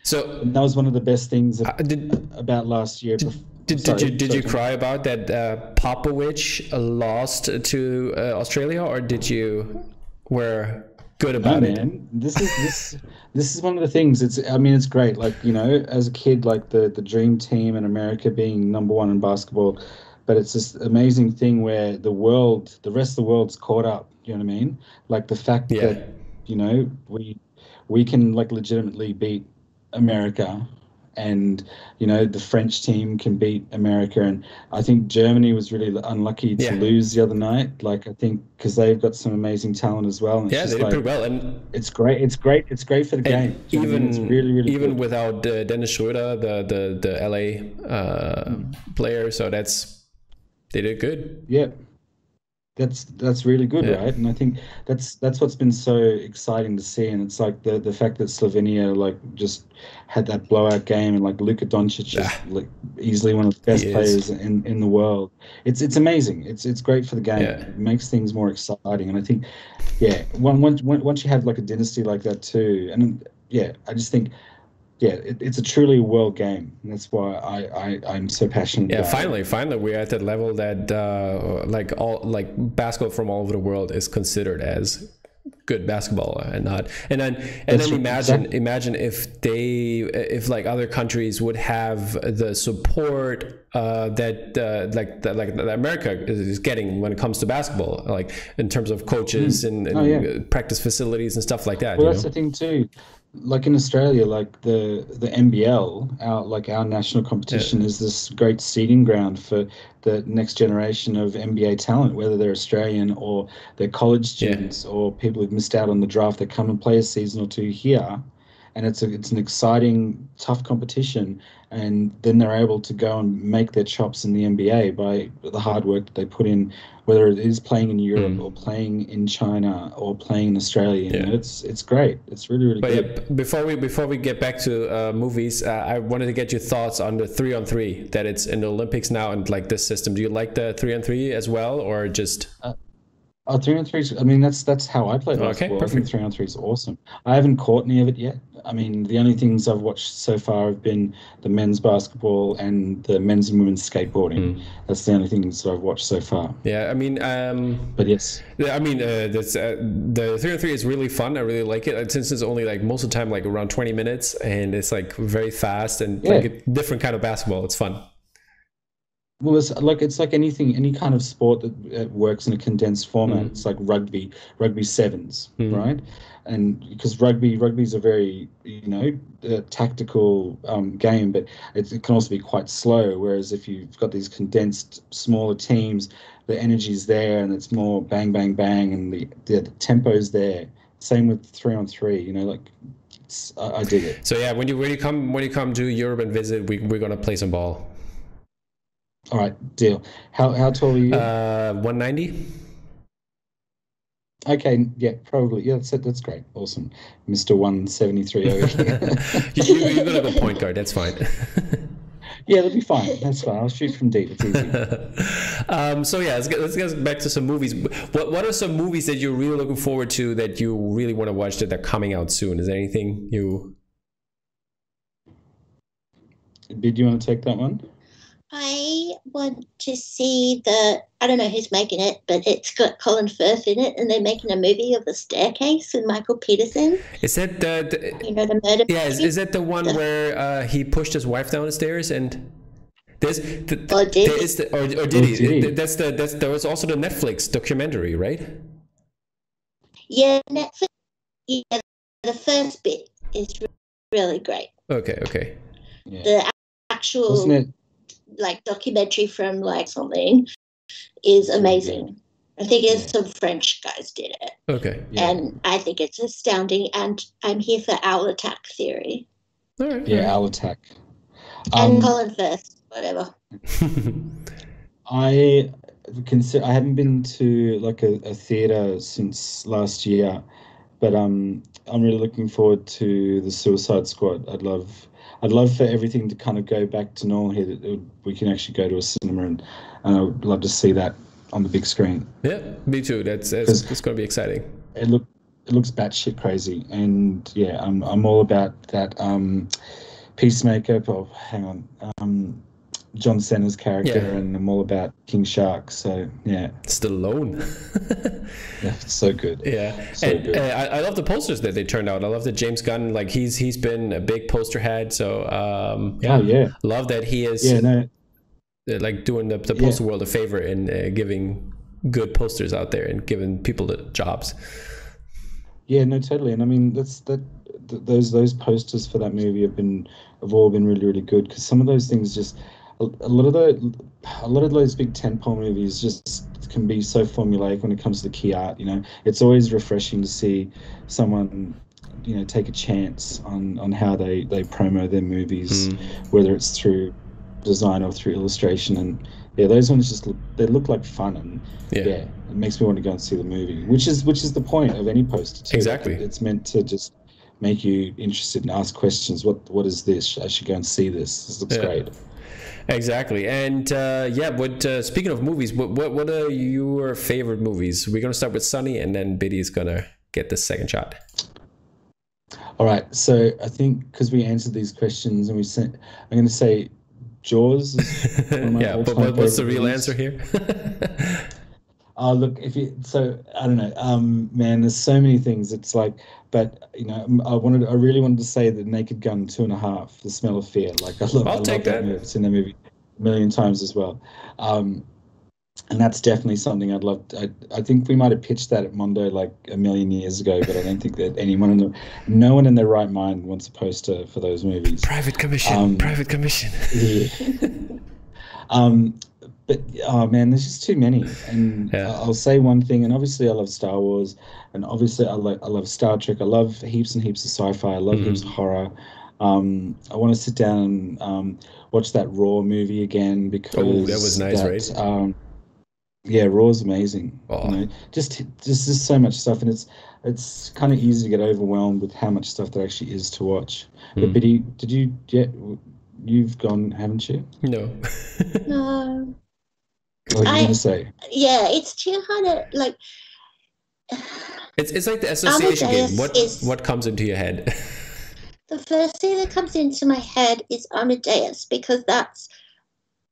So that was one of the best things about last year. Did you cry about that Popovich lost to Australia, or did you were good about it? Man, this is one of the things. It's great. As a kid, the dream team in America being #1 in basketball, but it's this amazing thing where the rest of the world's caught up. You know what I mean? Like the fact that we can legitimately beat America. And the French team can beat America, and I think Germany was really unlucky to lose the other night. I think because they've got some amazing talent as well. And they did pretty well, and it's great. It's great for the game. It's really, really even good. Without Dennis Schroeder, the LA player. So they did good. Yeah. That's really good, right? And I think that's what's been so exciting to see. And it's the fact that Slovenia just had that blowout game, and Luka Doncic is easily one of the best players in the world. It's amazing. It's great for the game. Yeah. It makes things more exciting. And I think once you have a dynasty like that too, and I just think. Yeah, it's a truly world game. And that's why I'm so passionate about it. Finally we're at that level that basketball from all over the world is considered as good basketball and not. And then imagine if other countries would have the support that America is getting when it comes to basketball, in terms of coaches and practice facilities and stuff like that. Well, that's the thing too. like in Australia, like the NBL, our national competition, is this great seeding ground for the next generation of NBA talent, whether they're Australian or they're college students or people who've missed out on the draft. They come and play a season or two here, and it's an exciting, tough competition. And then they're able to go and make their chops in the NBA by the hard work that they put in, whether it is playing in Europe or playing in China or playing in Australia. You know, it's great. It's really, really good. Yeah, before we get back to movies, I wanted to get your thoughts on the 3-on-3 that it's in the Olympics now, and like this system. Do you like the 3-on-3 as well, or just? 3-on-3. I mean, that's how I play basketball. Okay, perfect. I think 3-on-3 is awesome. I haven't caught any of it yet. I mean, the only things I've watched so far have been the men's basketball and the men's and women's skateboarding. That's the only things that I've watched so far. Yeah, I mean, but yes, I mean, the 3-on-3 is really fun. I really like it. Since it's only like most of the time like around 20 minutes, and it's like very fast and like a different kind of basketball. It's fun. Well, it's like anything, any kind of sport that works in a condensed format. It's like rugby sevens, right? And because rugby's a very, tactical game, but it can also be quite slow. Whereas if you've got these condensed, smaller teams, the energy's there and it's more bang, bang, bang, and the tempo's there. Same with 3-on-3. I dig it. So yeah, when you come to Europe and visit, we're gonna play some ball. All right, deal. How tall are you? 190. Okay, yeah, probably. Yeah, that's great. Awesome. Mr. 173 over here. You're gonna go point guard, that's fine. Yeah, that'll be fine. That's fine. I'll shoot from deep. It's easy. So yeah, let's get back to some movies. What are some movies that you're really looking forward to that you really want to watch that are coming out soon? Is there anything you... Did you want to take that one? I want to see I don't know who's making it, but it's got Colin Firth in it, and they're making a movie of The Staircase with Michael Peterson. Is that the the murder? Yeah, is that the one where he pushed his wife down the stairs and there was also the Netflix documentary, right? Yeah, Netflix. Yeah, the first bit is really great. Okay. Yeah. The actual... Wasn't it like documentary from like something is amazing. I think it's some French guys did it. Okay. Yeah. And I think it's astounding, and I'm here for Owl Attack Theory. All right. Yeah, Owl Attack. And Colin Firth, whatever. I haven't been to like a theater since last year, but I'm really looking forward to the Suicide Squad. I'd love for everything to kind of go back to normal here, that we can actually go to a cinema, and I would love to see that on the big screen. Yeah, me too. It's going to be exciting. It looks batshit crazy, and yeah, I'm all about that. Peacemaker. Oh, hang on. John Cena's character, and I'm all about King Shark. So yeah, Stallone. Yeah, it's so good. Yeah, so good. I love the posters that they turned out. I love that James Gunn, like he's been a big poster head. So love that he is like doing the poster world a favor in giving good posters out there and giving people the jobs. Yeah, no, totally. And I mean those posters for that movie have all been really, really good, because some of those things just. A lot of those big tentpole movies just can be so formulaic when it comes to the key art. It's always refreshing to see someone, take a chance on how they promo their movies, whether it's through design or through illustration. And yeah, those ones they look like fun, and it makes me want to go and see the movie, which is the point of any poster too. Exactly. It's meant to just make you interested and ask questions. What is this? I should go and see this. This looks great. Exactly. And speaking of movies, what are your favorite movies? We're going to start with Sunny, and then Biddy's going to get the second shot. All right. So I think because we answered these questions, and I'm going to say Jaws is one of my all-time what's the real movies. answer here? Look, I don't know, man, there's so many things. It's like, but I really wanted to say the Naked Gun 2.5, The Smell of Fear. Like I love that movie. I've seen that movie a million times as well. And that's definitely something I'd love. I think we might have pitched that at Mundo like a million years ago, but I don't think that no one in their right mind wants a poster for those movies. Private commission. Private commission. Yeah. But oh man, there's just too many. And I'll say one thing, and obviously I love Star Wars, and obviously I love Star Trek. I love heaps and heaps of sci-fi. I love heaps of horror. I want to sit down and watch that Raw movie again because that was nice, right? Yeah, Raw's amazing. Oh. You know, just so much stuff, and it's kind of easy to get overwhelmed with how much stuff there actually is to watch. But Biddy, you've gone, haven't you? No. No. What are you gonna say? Yeah, it's too hard to like. It's like the association game. What comes into your head? The first thing that comes into my head is Amadeus, because that's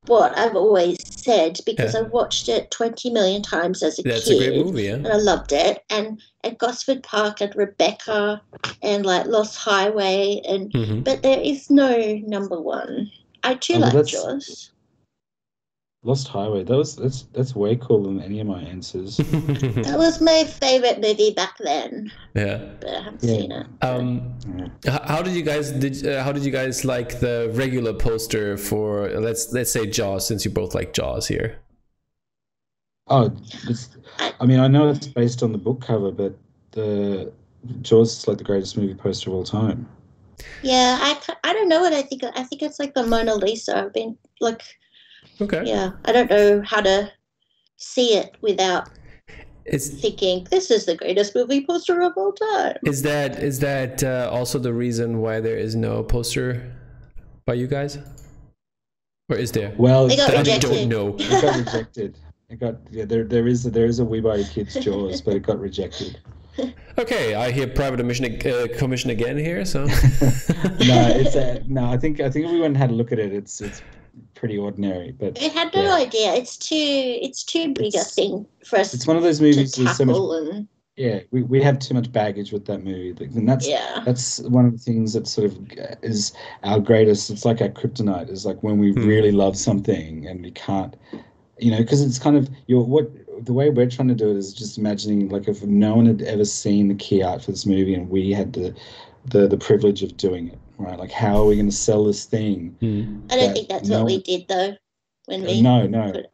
what I've always said, because I watched it 20 million times as a kid. That's a great movie, yeah. And I loved it. And at Gosford Park and Rebecca and like Lost Highway, and but there is no number one. I too like Jaws. Lost Highway. That's way cooler than any of my answers. That was my favorite movie back then. Yeah, but I haven't seen it. How did you guys like the regular poster for let's say Jaws, since you both like Jaws here? Oh, I mean, I know it's based on the book cover, but the Jaws is like the greatest movie poster of all time. Yeah, I don't know what I think. I think it's like the Mona Lisa. I've been like. Okay. Yeah, I don't know how to see it without thinking this is the greatest movie poster of all time. Is that also the reason why there is no poster by you guys, or is there? Well, they got rejected. I don't know. It got rejected. There is a WBYK Jaws, but it got rejected. Okay, I hear private commission again here. So no, I think if we went and had a look at it, it's pretty ordinary, but it had no idea. It's too big a thing for us. It's one of those movies to tackle we have too much baggage with that movie, and that's one of the things that sort of is our greatest. It's like our kryptonite. Is like when we really love something and we can't, because it's kind of the way we're trying to do it is just imagining like if no one had ever seen the key art for this movie and we had the privilege of doing it. Right, like how are we going to sell this thing? I don't think that's what we did though. When we no. It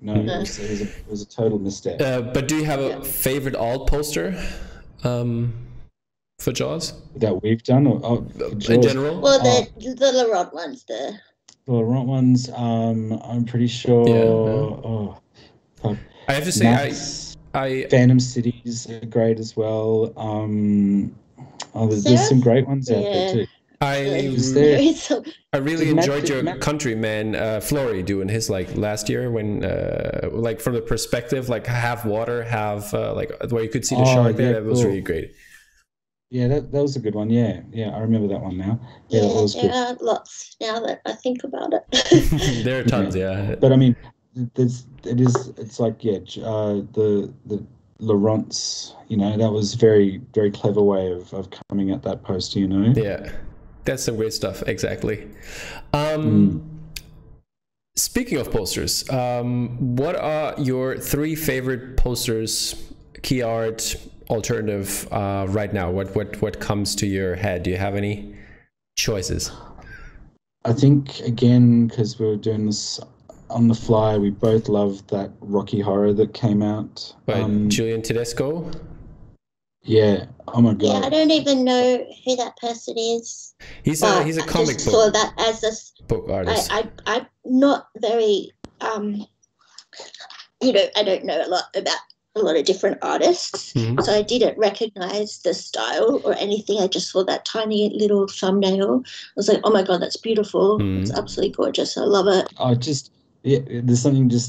was a total mistake. But do you have a favorite alt poster for Jaws that we've done, or in general? Well, the Laurent ones, the Laurent ones. I'm pretty sure. Yeah. I have to say, I Phantom Cities are great as well. There's some great ones out there too. I really enjoyed your countryman Flory doing his like last year when like from the perspective like half water, half like where you could see the shark there. That was really great. Yeah, that was a good one. Yeah, I remember that one now. Yeah, that was good. There are lots now that I think about it. There are tons, yeah. But I mean, it's like the Laurent's, that was very, very clever way of coming at that poster, Yeah. That's some great stuff, exactly. Speaking of posters, what are your 3 favorite posters, key art, alternative, right now? What comes to your head? Do you have any choices? I think, again, because we were doing this on the fly, we both loved that Rocky Horror that came out. By Julian Tedesco? Yeah. Oh my god. Yeah, I don't even know who that person is. He's a comic book. I saw that as a book artist. I'm not very I don't know a lot about a lot of different artists, so I didn't recognize the style or anything. I just saw that tiny little thumbnail. I was like, oh my god, that's beautiful. It's absolutely gorgeous. I love it. There's something I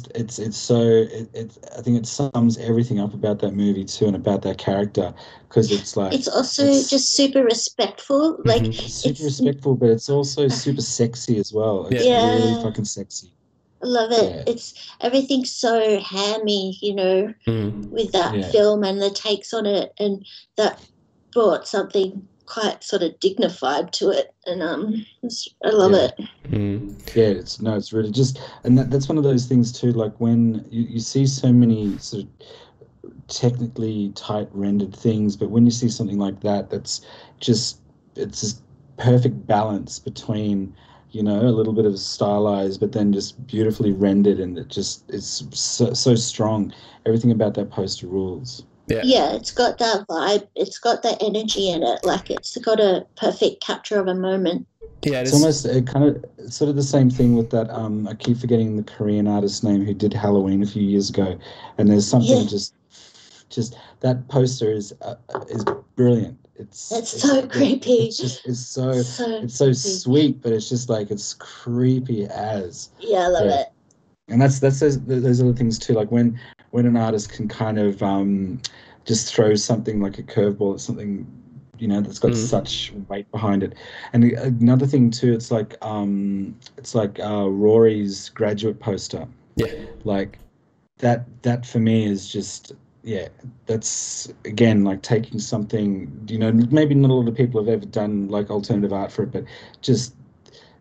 think it sums everything up about that movie too and about that character, because it's also just super respectful, like super respectful, but it's also super sexy as well. It's really fucking sexy. I love it. Yeah. It's everything's so hammy, with that film and the takes on it, and that brought something quite sort of dignified to it, and I love it. Yeah, it's really just, and that's one of those things too. Like when you see so many sort of technically tight rendered things, but when you see something like that, just it's this perfect balance between, you know, a little bit of stylized, but then just beautifully rendered, and it's so strong. Everything about that poster rules. Yeah, it's got that vibe. It's got that energy in it. Like it's got a perfect capture of a moment. Yeah, it's almost sort of the same thing with that. I keep forgetting the Korean artist's name who did Halloween a few years ago, and there's something just that poster is brilliant. It's so creepy. It's so sweet, but it's just like it's creepy as. Yeah, I love it. And that's those other things too. Like when an artist can kind of just throw something like a curveball at something, you know, that's got such weight behind it. And another thing too, it's like Rory's graduate poster. Yeah. Like that for me is just, yeah, that's again like taking something, you know, maybe not a lot of people have ever done like alternative art for it, but just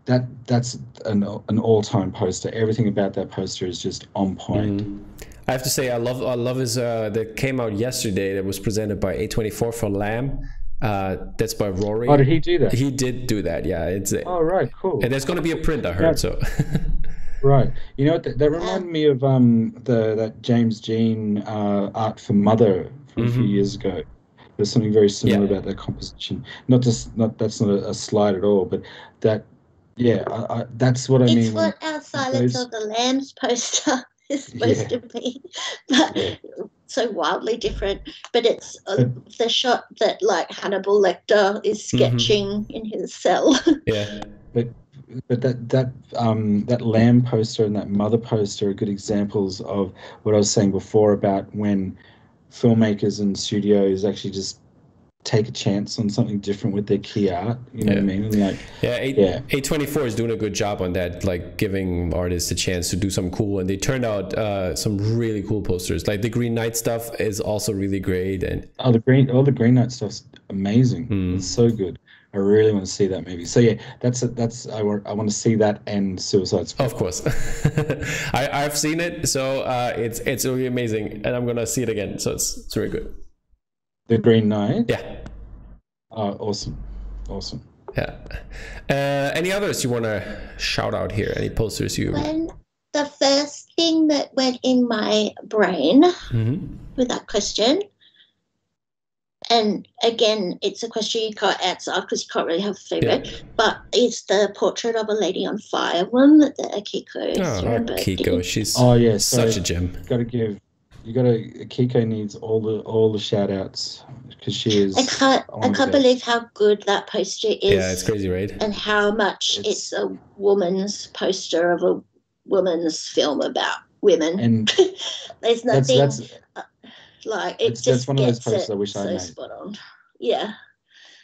that's an all-time poster. Everything about that poster is just on point. I have to say, I love his that came out yesterday, that was presented by A24 for Lamb. That's by Rory. Oh, did he do that? He did do that, yeah. Oh, right, cool. And there's going to be a print, I heard. So right, you know what, that reminded me of that James Jean art for Mother from a few years ago. There's something very similar about that composition. That's not a slide at all, but that, yeah, that's what I mean. It's what our Silence of the Lambs poster is supposed to be, but so wildly different. But it's the shot that like Hannibal Lecter is sketching in his cell. Yeah, but that Lamb poster and that Mother poster are good examples of what I was saying before about when filmmakers and studios actually just take a chance on something different with their key art, you know what I mean? And like, A24 is doing a good job on that, like giving artists a chance to do something cool, and they turned out some really cool posters. Like the Green Knight stuff is also really great, and the Green Knight stuff's amazing. It's so good. I really want to see that movie. So yeah, I want to see that and Suicide Squad. Of course. I've seen it, so it's really amazing, and I'm gonna see it again. So it's really good. The Green Knight? Yeah. Oh, awesome. Yeah. Any others you want to shout out here? Any posters you... When the first thing that went in my brain with that question, and again, it's a question you can't answer because you can't really have a favourite, but it's the Portrait of a Lady on Fire one that Akiko is Akiko, she's such a gem. Akiko needs all the shout outs because she is. I can't believe how good that poster is. Yeah, it's crazy, right? And how much it's a woman's poster of a woman's film about women. And there's nothing like it. That's one of those posters I wish I made. Spot on. Yeah.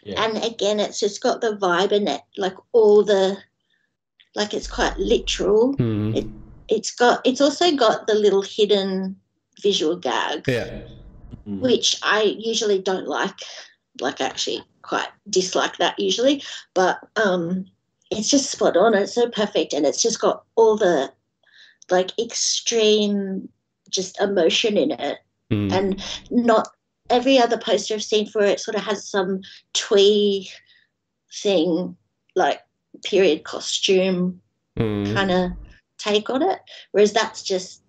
And again, it's just got the vibe in it, like all the, like it's quite literal. It's also got the little hidden visual gag, which I usually don't like actually quite dislike that usually, but it's just spot on. It's so perfect, and it's just got all the like extreme just emotion in it, and not every other poster I've seen for it sort of has some twee thing, like period costume kind of take on it, whereas that's just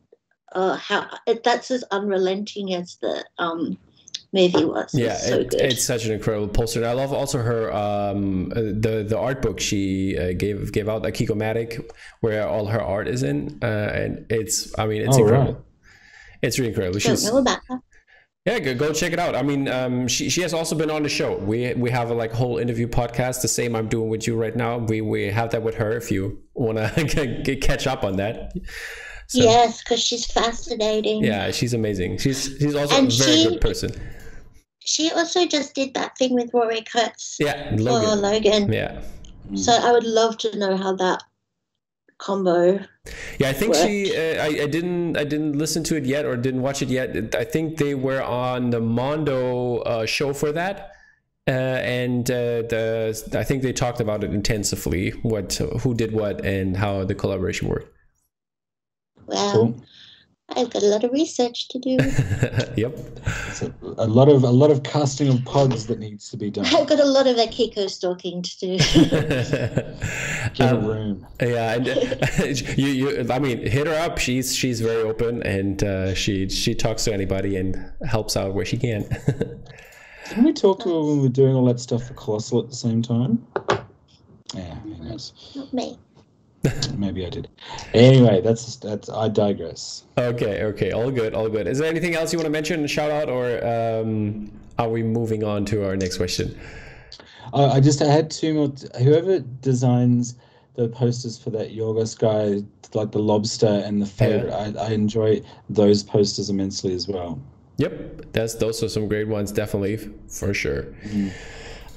that's as unrelenting as the movie was. Yeah, so good. It's such an incredible poster. I love also her the art book she gave out, Akiko-matic, where all her art is in, and it's incredible. Right. It's really incredible. Don't know about that. Yeah, go check it out. I mean, she has also been on the show. We have a whole interview podcast, the same I'm doing with you right now. We have that with her if you want to catch up on that. So, yes, because she's fascinating. Yeah, she's amazing. She's also a very good person. She also just did that thing with Rory Kurtz. Yeah, Logan. Yeah. So I would love to know how that combo. Yeah, I think I didn't listen to it yet or didn't watch it yet. I think they were on the Mundo show for that. and I think they talked about it intensively, who did what and how the collaboration worked. Wow. Cool. I've got a lot of research to do. Yep. It's a lot of casting of pods that needs to be done. I've got a lot of Akiko stalking to do. Get a room. Yeah, and I mean, hit her up. She's very open, and she talks to anybody and helps out where she can. Didn't we talk to her when we were doing all that stuff for Colossal at the same time? Yeah, who knows? Not me. Maybe I did. Anyway, that's I digress. Okay, all good. Is there anything else you want to mention, shout out, or are we moving on to our next question? I had two more. Whoever designs the posters for that Yorgos guy, like the lobster and the favorite, I enjoy those posters immensely as well. Yep, those are some great ones, definitely, for sure.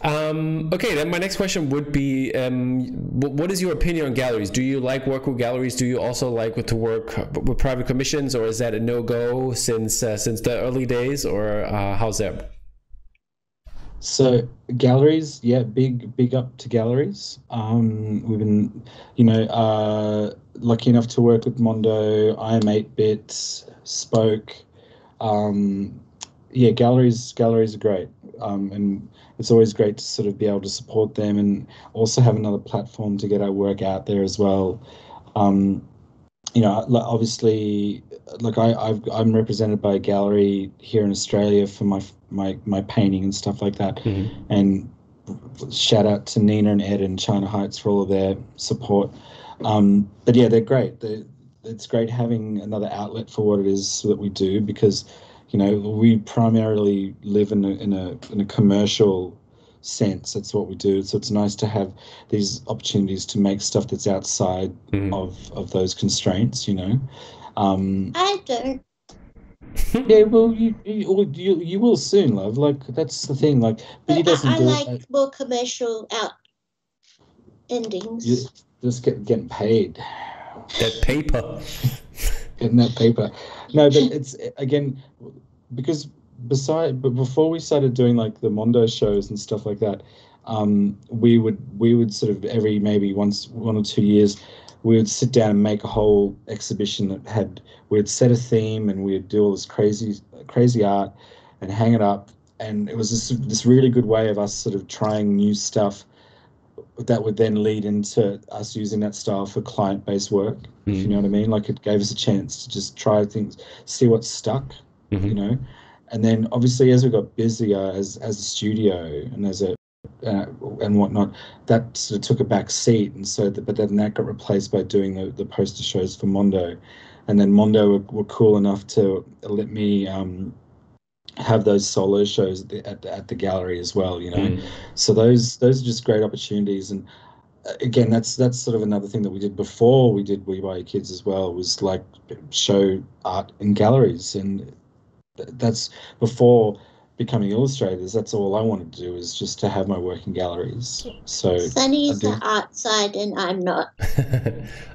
Okay, then my next question would be, what is your opinion on galleries? Do you like work with galleries? Do you also like to work with private commissions, or is that a no-go since the early days, or how's that? So galleries, yeah, big up to galleries. We've been, lucky enough to work with Mundo, IM8-bit, Spoke. Yeah, galleries are great, and it's always great to sort of be able to support them and also have another platform to get our work out there as well. Obviously, like I'm represented by a gallery here in Australia for my painting and stuff like that. Mm-hmm. And shout out to Nina and Ed and China Heights for all of their support. But yeah, they're great. It's great having another outlet for what it is that we do, because we primarily live in a commercial sense. That's what we do. So it's nice to have these opportunities to make stuff that's outside of those constraints. I don't. Yeah, well, you will soon, love. Like, that's the thing. Like, but he doesn't do it. I like more commercial endings. You just getting paid. That paper. Getting that paper. No, but it's again because before we started doing like the Mundo shows and stuff like that, we would sort of every maybe one or 2 years, we would sit down and make a whole exhibition that we'd set a theme and we'd do all this crazy art and hang it up, and it was this really good way of us sort of trying new stuff that would then lead into us using that style for client-based work, if you know what I mean. Like, it gave us a chance to just try things, see what stuck, and then obviously as we got busier as a studio and as a and whatnot, that sort of took a back seat, and so but then that got replaced by doing the poster shows for Mundo, and then Mundo were cool enough to let me have those solo shows at the gallery as well, So those are just great opportunities. And again, that's sort of another thing that we did before we did WBYK Kids as well, was like show art in galleries, and that's before becoming illustrators. That's all I wanted to do, is just to have my work in galleries. So Sunny's the art side and I'm not.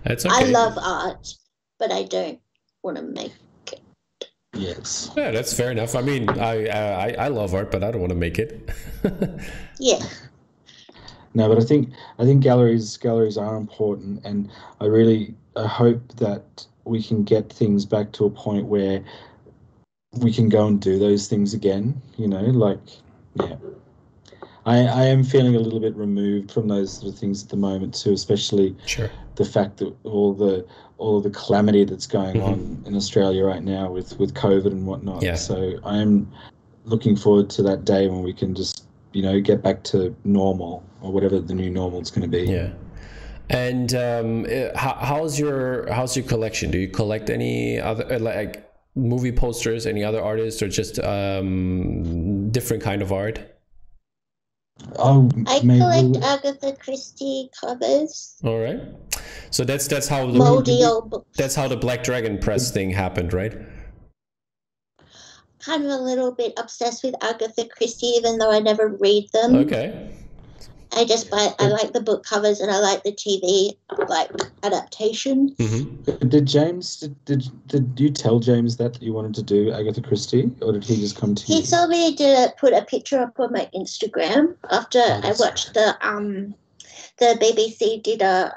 That's okay. I love art, but I don't want to make it. Yes. Yeah, that's fair enough. I mean, I love art, but I don't want to make it. Yeah. No, but I think galleries are important, and I hope that we can get things back to a point where we can go and do those things again. I am feeling a little bit removed from those sort of things at the moment too, especially the fact that all the calamity that's going on in Australia right now with COVID and whatnot. Yeah. So I am looking forward to that day when we can just get back to normal, or whatever the new normal is going to be. Yeah. And how's your collection? Do you collect any other like movie posters, any other artists, or just different kind of art? I collect Agatha Christie covers. All right. So that's how moldy old books. That's how the Black Dragon press thing happened, right? Kind of a little bit obsessed with Agatha Christie, even though I never read them. Okay. I like the book covers and I like the TV like adaptations. Did James did you tell James that you wanted to do Agatha Christie, or did he just come to you? He told me to put a picture up on my Instagram after I watched the BBC did a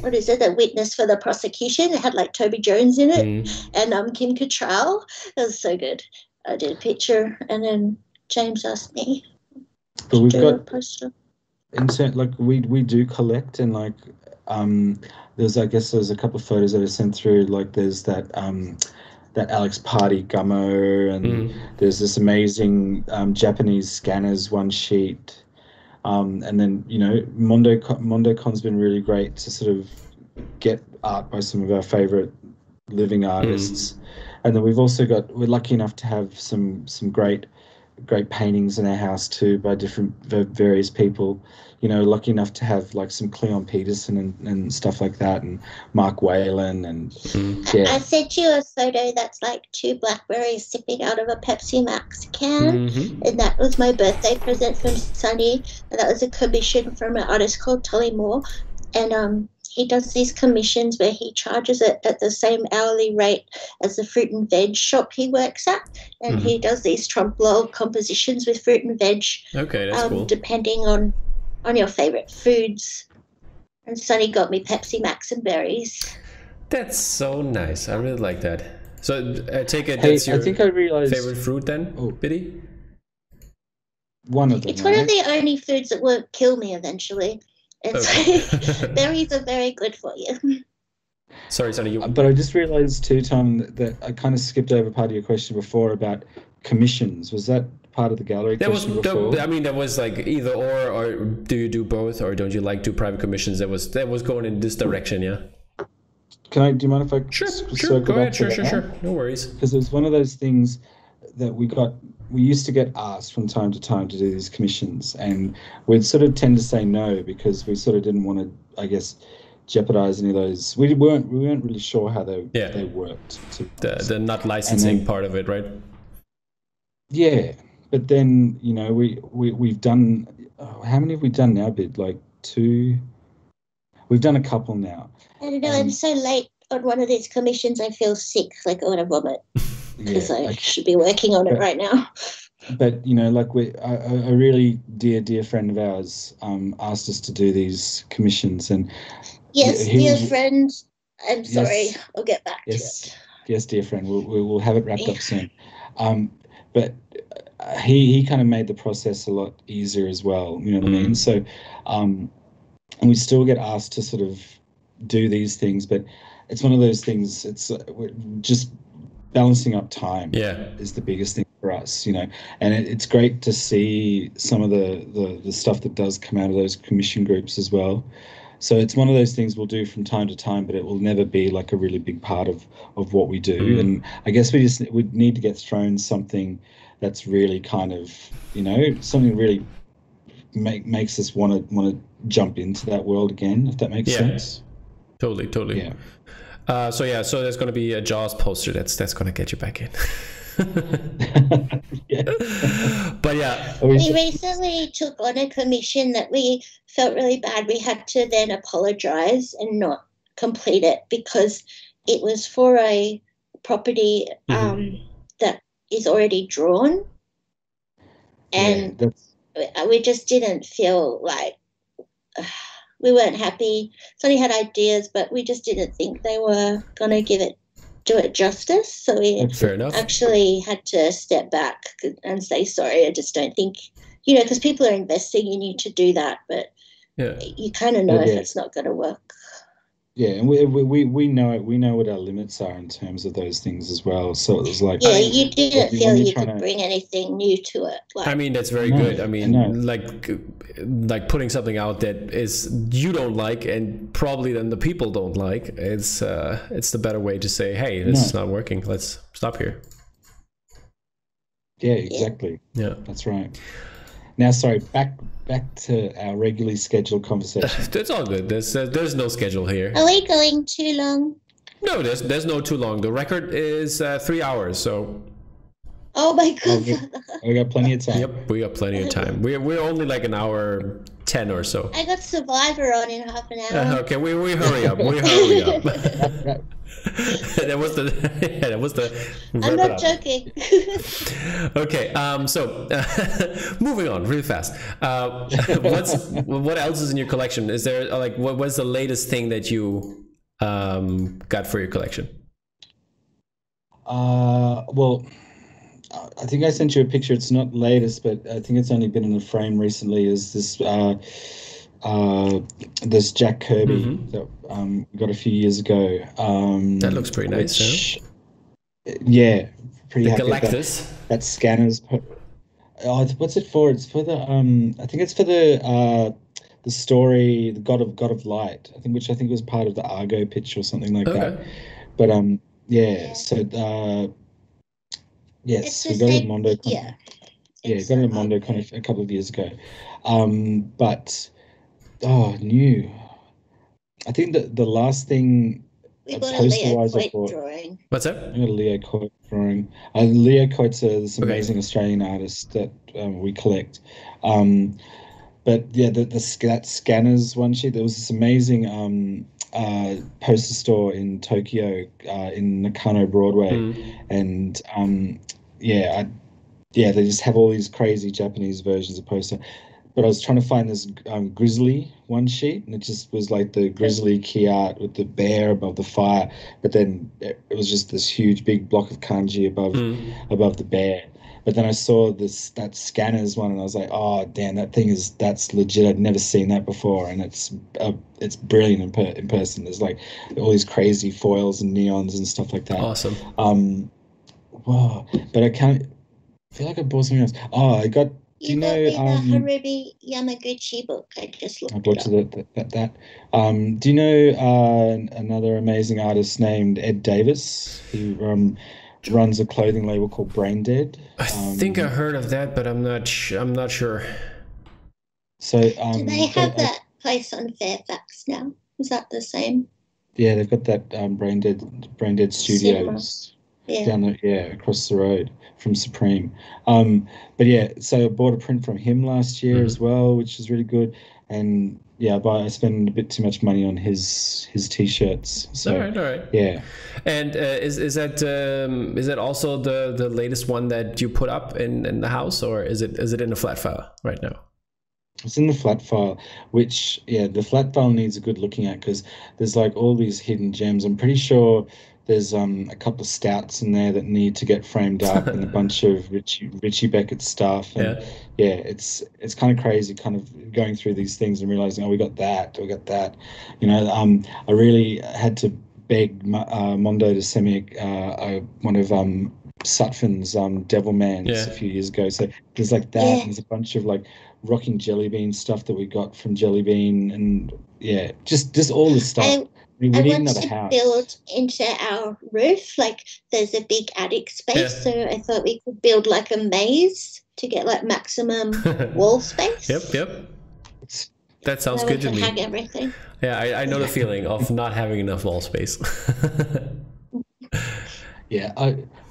what is it, a witness for the prosecution. It had like Toby Jones in it and Kim Cattrall. It was so good. I did a picture and then James asked me. But we've got like we do collect, and like there's a couple of photos that I sent through. Like there's that Alex Party gummo, and there's this amazing Japanese scanners one sheet, and then MondoCon's been really great to sort of get art by some of our favorite living artists, and then we're lucky enough to have some great paintings in our house too by various people. Lucky enough to have like some Cleon Peterson and stuff like that, and Mark Whalen, and I sent you a photo that's like 2 blackberries sipping out of a Pepsi Max can, and that was my birthday present from Sunny, and that was a commission from an artist called Tully Moore, and he does these commissions where he charges it at the same hourly rate as the fruit and veg shop he works at. And he does these trompe l'oeil compositions with fruit and veg. Okay, that's cool. Depending on your favorite foods. And Sonny got me Pepsi Max and berries. That's so nice. I really like that. So I take it that's your favorite fruit then, Biddy? One of them. It's one of the only foods that won't kill me eventually. And so berries are very good for you. Sorry, Sonny. But I just realised too, Tom, that I kind of skipped over part of your question before about commissions. Was that part of the gallery question before? I mean, that was like either or do you do both, or don't you like do private commissions? That was going in this direction, yeah. Do you mind if I sure go ahead, sure, no worries. Because it was one of those things that we used to get asked from time to time to do these commissions, and we'd sort of tend to say no because we sort of didn't want to, I guess, jeopardize any of those. We weren't really sure how they worked. The not licensing part of it, right? Yeah, but then we've done how many have we done now, Bid? Like 2. We've done a couple now. I don't know. I'm so late on one of these commissions. I feel sick, like I want to vomit. Because I should be working on it right now. But a really dear friend of ours asked us to do these commissions, and dear friend, I'm sorry. I'll get back to it. Yes, dear friend, we'll have it wrapped up soon. But he kind of made the process a lot easier as well. You know what I mean? So, and we still get asked to sort of do these things, but it's one of those things. It's just balancing up time is the biggest thing for us, and it's great to see some of the stuff that does come out of those commission groups as well. So it's one of those things we'll do from time to time, but it will never be like a really big part of what we do. And I guess we need to get thrown something that's really kind of, something really makes us want to jump into that world again, if that makes sense. Totally. Yeah. So there's going to be a Jaws poster that's going to get you back in. But we recently took on a commission that we felt really bad. We had to then apologize and not complete it because it was for a property that is already drawn, and we just didn't feel like we weren't happy. Sonny had ideas, but we just didn't think they were going to do it justice. So we actually had to step back and say, sorry, I just don't think, because people are investing in you to do that, but you kind of know if it's not going to work. Yeah, and we know what our limits are in terms of those things as well. So it was like you didn't feel you could bring anything new to it. I mean, that's very good. I mean, like putting something out that is you don't like and probably then the people don't like. It's the better way to say, hey, this is not working. Let's stop here. Yeah, exactly. Yeah, that's right. Now, sorry, back to our regularly scheduled conversation. It's all good. There's no schedule here. Are we going too long? No, there's no too long. The record is 3 hours, so Oh my god. We got plenty of time. Yep, we got plenty of time. We're only like an hour 10 or so. I got Survivor on in half an hour. Okay, we hurry up. We hurry up. Right. that was the. I'm not joking. Okay, so moving on really fast. What else is in your collection? Is there like what's the latest thing that you got for your collection? Well, I think I sent you a picture. It's not latest, but I think it's only been in a frame recently. Is this this Jack Kirby that we got a few years ago? That looks pretty nice. Yeah, pretty the happy. Galactus. That scanners. What's it for? It's for the I think it's for the story, the God of Light. Which I think was part of the Argo pitch or something like that. But yeah. So yes, we got it at Mundo. Yeah, got it at Mundo kind of a couple of years ago. But new. I think that the last thing poster-wise I bought. Drawing. What's that? I got a Leo Coit drawing. Leo Coit's this amazing Australian artist that we collect. But yeah, that Scanners one sheet. There was this amazing poster store in Tokyo, in Nakano Broadway, and they just have all these crazy Japanese versions of poster. But I was trying to find this grizzly one sheet, and it just was like the grizzly key art with the bear above the fire. But then it was just this huge big block of kanji above the bear. But then I saw that Scanners one, and I was like, oh damn, that's legit. I'd never seen that before, and it's brilliant in person. There's like all these crazy foils and neons and stuff like that. Awesome. Wow. But I feel like I bought something else. Oh, I got. Do you know the Harubi Yamaguchi book? I just looked. I bought that. Do you know another amazing artist named Ed Davis? He runs a clothing label called Brain Dead. I think I heard of that, but I'm not sure. So do they have that place on Fairfax now? Is that the same? Yeah, they've got that Brain Dead Studios down there, across the road from Supreme. But yeah, so I bought a print from him last year as well, which is really good. And yeah, I spend a bit too much money on his t-shirts. So, all right. Yeah. And is that also the latest one that you put up in the house, or is it in a flat file right now? It's in the flat file, which the flat file needs a good looking at, because there's like all these hidden gems. I'm pretty sure there's a couple of stouts in there that need to get framed up, and a bunch of Richie Beckett stuff. And it's kind of crazy, kind of going through these things and realizing, we got that. You know, I really had to beg Mundo to send me one of Sutphin's Devilmans a few years ago. So there's like that, and there's a bunch of like Rocking Jelly Bean stuff that we got from Jelly Bean, and just all this stuff. I want to build into our roof. Like there's a big attic space, so I thought we could build like a maze to get like maximum wall space. Yep. That sounds good to me. Hang everything. Yeah, I know the feeling of not having enough wall space.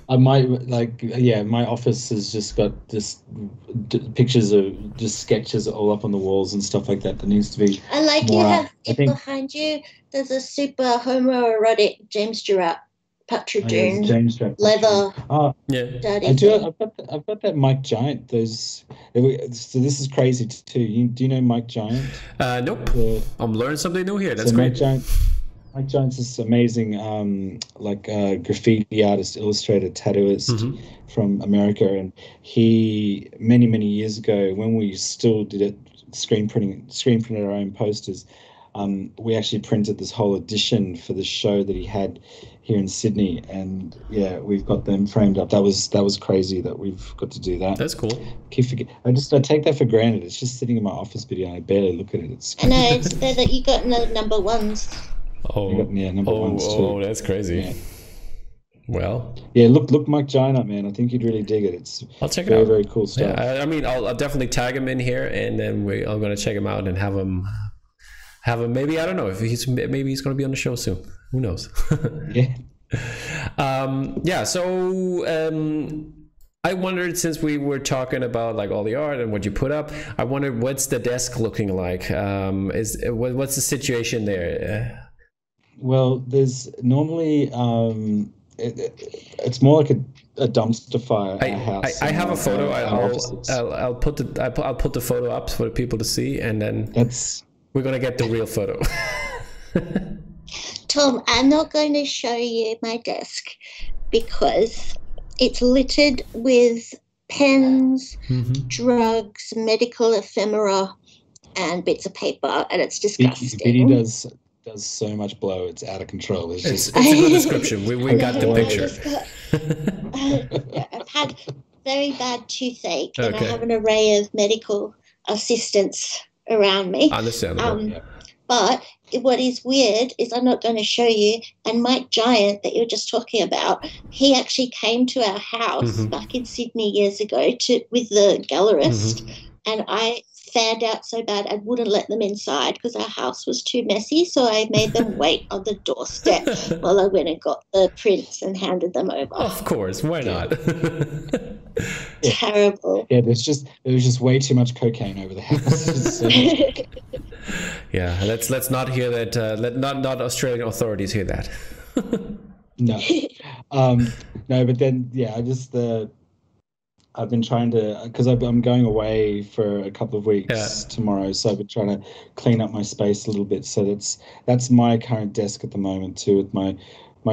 I might my office has just got just pictures of just sketches all up on the walls and stuff like that. That needs to be. I like you have behind you. There's a super homoerotic James Stewart Patrick Dune leather. Oh yeah, I do. I've got that Mike Giant. So this is crazy too. Do you know Mike Giant? Nope. I'm learning something new here. That's great. Mike Giant's this amazing graffiti artist, illustrator, tattooist from America, and he many years ago, when we still did it, screen printed our own posters, we actually printed this whole edition for the show that he had here in Sydney, and we've got them framed up. That was crazy that we've got to do that. That's cool. I take that for granted. It's just sitting in my office video, and I barely look at it. I know it's there that you got no number ones. Number ones too. Oh, that's crazy. Yeah. Well. Yeah, look Mike Giant up, man. I think you'd really dig it. I'll check it out. Very cool stuff. Yeah, I mean, I'll definitely tag him in here, and then I'm going to check him out and have him. Maybe, I don't know if maybe he's going to be on the show soon. Who knows? Yeah. So I wondered, since we were talking about like all the art and what you put up, I wondered what's the desk looking like? What's the situation there? Well, there's normally it's more like a dumpster fire at our house. I have a photo. I'll put the photo up for the people to see, and then we're gonna get the real photo. Tom, I'm not going to show you my desk because it's littered with pens, drugs, medical ephemera, and bits of paper, and it's disgusting. Biddy does so much blow, it's out of control. It's a good description. We got the picture. I've had very bad toothache, and I have an array of medical assistants around me. Understandable. But what is weird is I'm not going to show you. And Mike Giant, that you were just talking about, he actually came to our house back in Sydney years ago with the gallerist, and I fanned out so bad I wouldn't let them inside because our house was too messy. So I made them wait on the doorstep while I went and got the prints and handed them over. Of course, why not? Terrible. Yeah, there was just way too much cocaine over the house. Yeah, let's not hear that. Let not Australian authorities hear that. No, no, but then I've been trying to, because I'm going away for a couple of weeks tomorrow, so I've been trying to clean up my space a little bit. So that's my current desk at the moment too, with my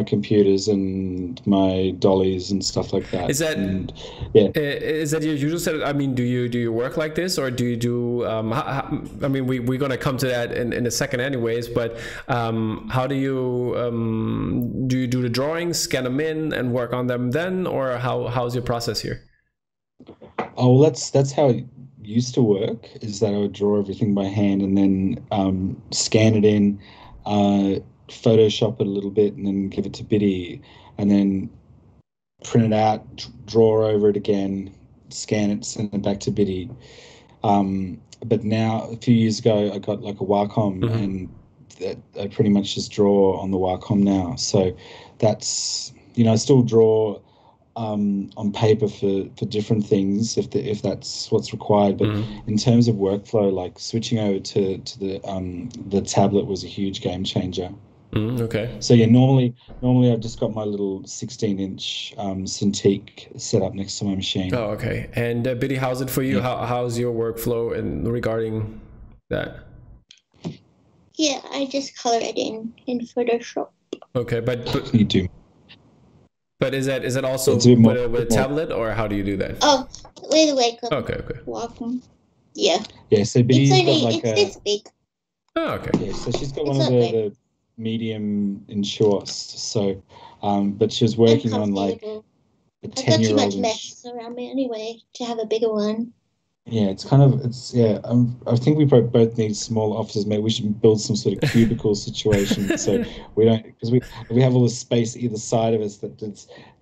computers and my dollies and stuff like that. Is that is that your usual setup? I mean, do you work like this, or do you do? I mean, we're gonna come to that in a second, anyways. But how do you do the drawings, scan them in, and work on them then, or how's your process here? Oh, well, that's how it used to work. Is that I would draw everything by hand and then scan it in. Photoshop it a little bit and then give it to Biddy, and then print it out, draw over it again, scan it, send it back to Biddy. But now, a few years ago, I got like a Wacom, and I pretty much just draw on the Wacom now. So that's, I still draw on paper for different things if that's what's required. But in terms of workflow, like switching over to the tablet was a huge game changer. Okay. So yeah, normally I've just got my little 16-inch Cintiq set up next to my machine. Oh, okay. And Biddy, how's it for you? Yeah. How's your workflow regarding that? Yeah, I just color it in Photoshop. Okay, but you do. But is that also with a tablet, or how do you do that? Oh, with a Wacom. Okay. Wacom. Yeah. Yeah, so Biddy's got like it's big. Oh, okay. Yeah, so she's got one of the medium in shorts. So, but she was working on like a 10-year-old. I've got too much mess around me anyway to have a bigger one. Yeah, I think we both need small offices. Maybe we should build some sort of cubicle situation so we don't, because we have all this space either side of us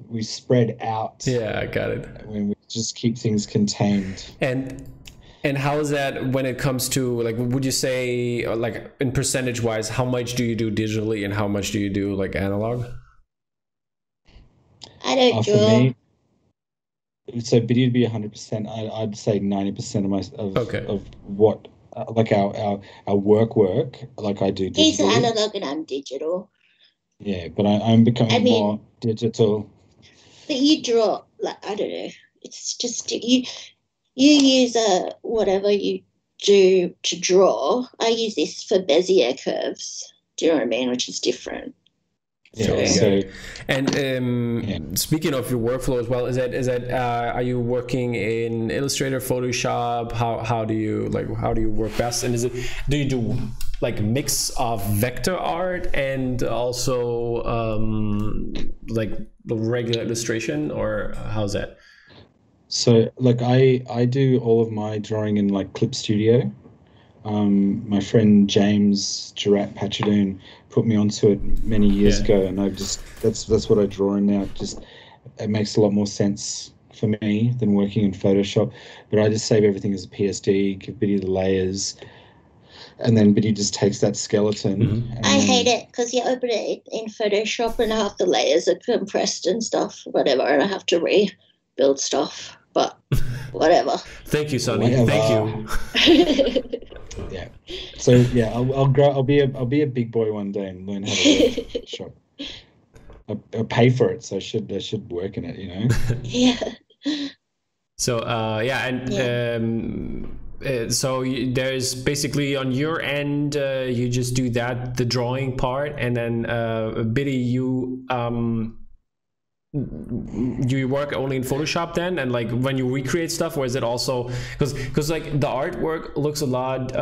we spread out. Yeah, I got it. When we just keep things contained. And how is that when it comes to, like, would you say, like, in percentage wise, how much do you do digitally and how much do you do like analog? I don't draw. For me, so Biddy would be 100%. I'd say 90% of what like our work. Like I do digitally. He's analog and I'm digital. Yeah, but I'm becoming more digital. But you draw, like, I don't know. It's just you use whatever you do to draw. I use this for Bezier curves. Do you know what I mean? Which is different. Yeah. Speaking of your workflow as well, is that are you working in Illustrator, Photoshop? How do you work best? And do you do like mix of vector art and also like regular illustration, or how's that? So like I do all of my drawing in like Clip Studio. My friend James Girat-Pachadoon put me onto it many years ago, and that's what I draw in now. It makes a lot more sense for me than working in Photoshop. But I just save everything as a PSD, give Biddy the layers, and then Biddy just takes that skeleton. I hate it because you open it in Photoshop and half the layers are compressed and stuff, whatever, and I have to build stuff, but whatever. Thank you, Sonny. Thank you. Yeah. So yeah, I'll grow. I'll be a big boy one day and learn how to work in a shop. I'll pay for it, so I should work in it. You know. Yeah. So so there's basically on your end, you just do the drawing part, and then Biddy, you work only in Photoshop then, and like when you recreate stuff, or is it also because like the artwork looks a lot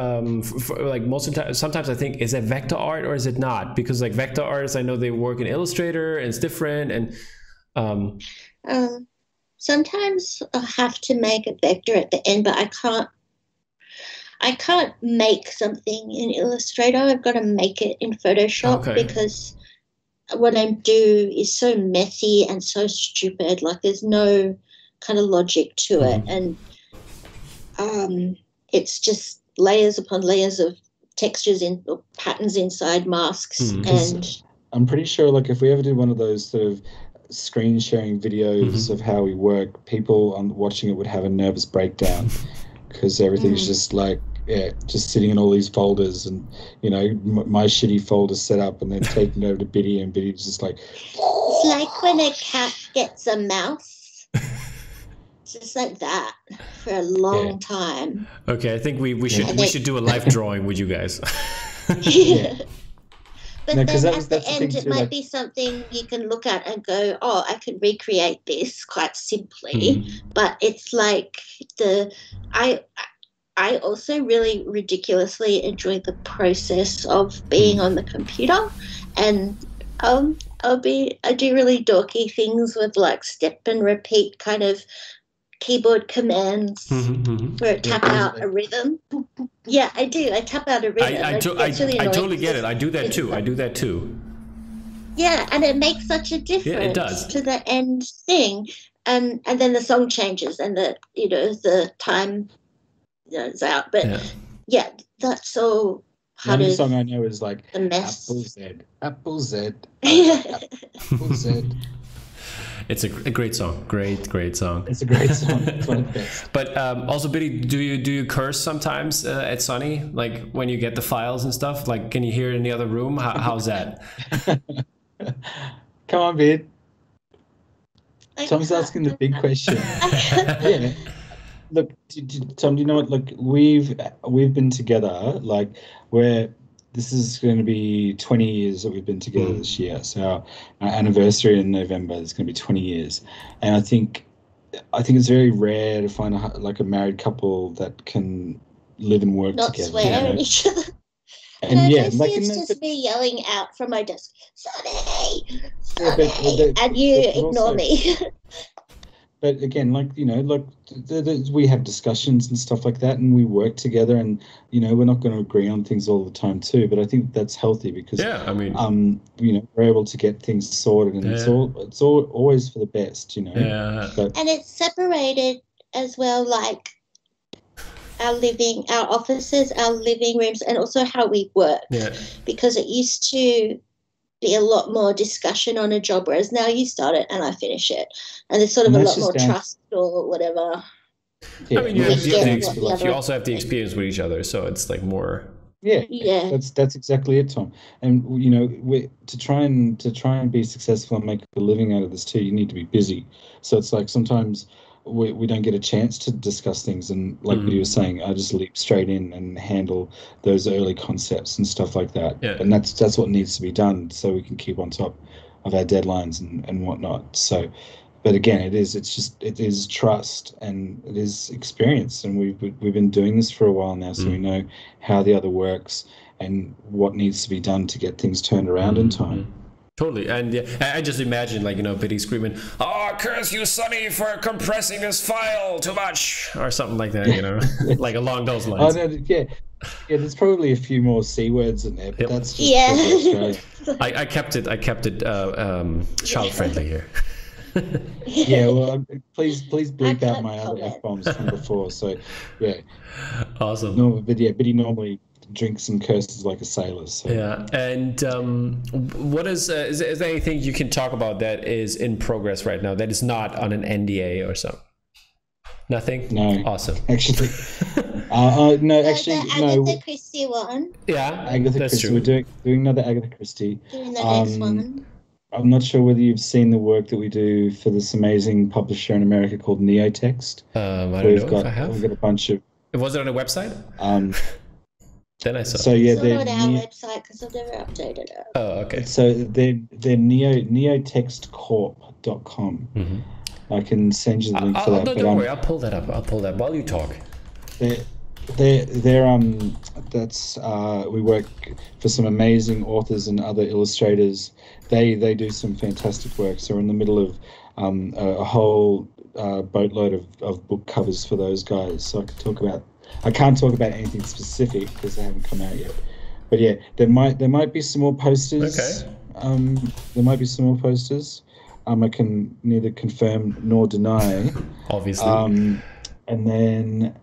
like most of the time, sometimes I think, is it vector art or is it not? Because like vector artists, I know they work in Illustrator and it's different, and sometimes I have to make a vector at the end, but I can't make something in Illustrator. I've got to make it in Photoshop because what I do is so messy and so stupid. Like there's no kind of logic to it, and it's just layers upon layers of textures or patterns inside masks. And I'm pretty sure, like, if we ever did one of those sort of screen sharing videos of how we work, people watching it would have a nervous breakdown because everything's just like, just sitting in all these folders, and you know, my shitty folder set up, and then taking it over to Biddy, and Biddy's just like, it's like when a cat gets a mouse. It's just like that for a long time. Okay, I think we should do a live drawing with you guys. But then at the end, it might be something you can look at and go, oh, I can recreate this quite simply. But it's like I also really ridiculously enjoy the process of being on the computer, and I do really dorky things with like step and repeat kind of keyboard commands where I tap out a rhythm. Yeah, I do. I tap out a rhythm. I totally get it. I do that too. Yeah, and it makes such a difference to the end thing, and then the song changes and the time is out. But that's all. The only song I know is like the mess. Apple Z. Apple Z. It's a great song. Great song. It's a great song. It's one of the best. But also, Biddy, do you curse sometimes at Sunny? Like when you get the files and stuff? Like, can you hear it in the other room? How's that? Come on, Bid. Tom's asking the big question. Yeah. Look, Tom, do you know what? Look, we've been together. Like, this is going to be 20 years that we've been together this year. So our anniversary in November is going to be 20 years, and I think it's very rare to find a married couple that can live and work together. Not swear at each other. And it's just me yelling out from my desk, Sonny, and you ignore me. But again, we have discussions and stuff like that, and we work together, and we're not going to agree on things all the time too. But I think that's healthy because we're able to get things sorted, and it's all always for the best, Yeah. And it's separated as well, like our offices, our living rooms, and also how we work. Yeah. Because it used to be a lot more discussion on a job, whereas now you start it and I finish it, and there's sort of a lot more trust or whatever. Yeah. I mean, you also have the experience with each other, so it's like more. Yeah. That's exactly it, Tom. And to try and be successful and make a living out of this too, you need to be busy. So it's like sometimes we don't get a chance to discuss things, and like you were saying, I just leap straight in and handle those early concepts and stuff like that. And that's what needs to be done so we can keep on top of our deadlines and whatnot. So, but again, it is trust and it is experience, and we've been doing this for a while now, so we know how the other works and what needs to be done to get things turned around in time. Totally. And I just imagine Biddy screaming, "Oh, curse you, Sonny, for compressing this file too much," or something like that, like along those lines. Oh, no, there's probably a few more C words in there, but that's just I kept it child friendly here. Well, please bleep out my other F-bombs from before. So, Awesome. No, but Biddy normally drink some curses like a sailor. So. Yeah, and what is there anything you can talk about that is in progress right now that is not on an NDA or something? Nothing? No. Awesome. Actually, no. Actually, the Agatha Christie one. Yeah, Agatha that's Christie. true. We're doing another Agatha Christie. Doing the next one. I'm not sure whether you've seen the work that we do for this amazing publisher in America called Neotext. I don't know if I have. We've got a bunch of. Was it on a website? Then I saw. So yeah, it's not on our website because I've never updated it. Oh, okay. So they're neotextcorp.com. Mm-hmm. I can send you the link for that. No, don't worry. I'll pull that up. While you talk. They're that's we work for some amazing authors and other illustrators. They do some fantastic work. So we're in the middle of a whole boatload of book covers for those guys. So I can't talk about anything specific because they haven't come out yet. But yeah, there might be some more posters. Okay. There might be some more posters. I can neither confirm nor deny. Obviously. And then,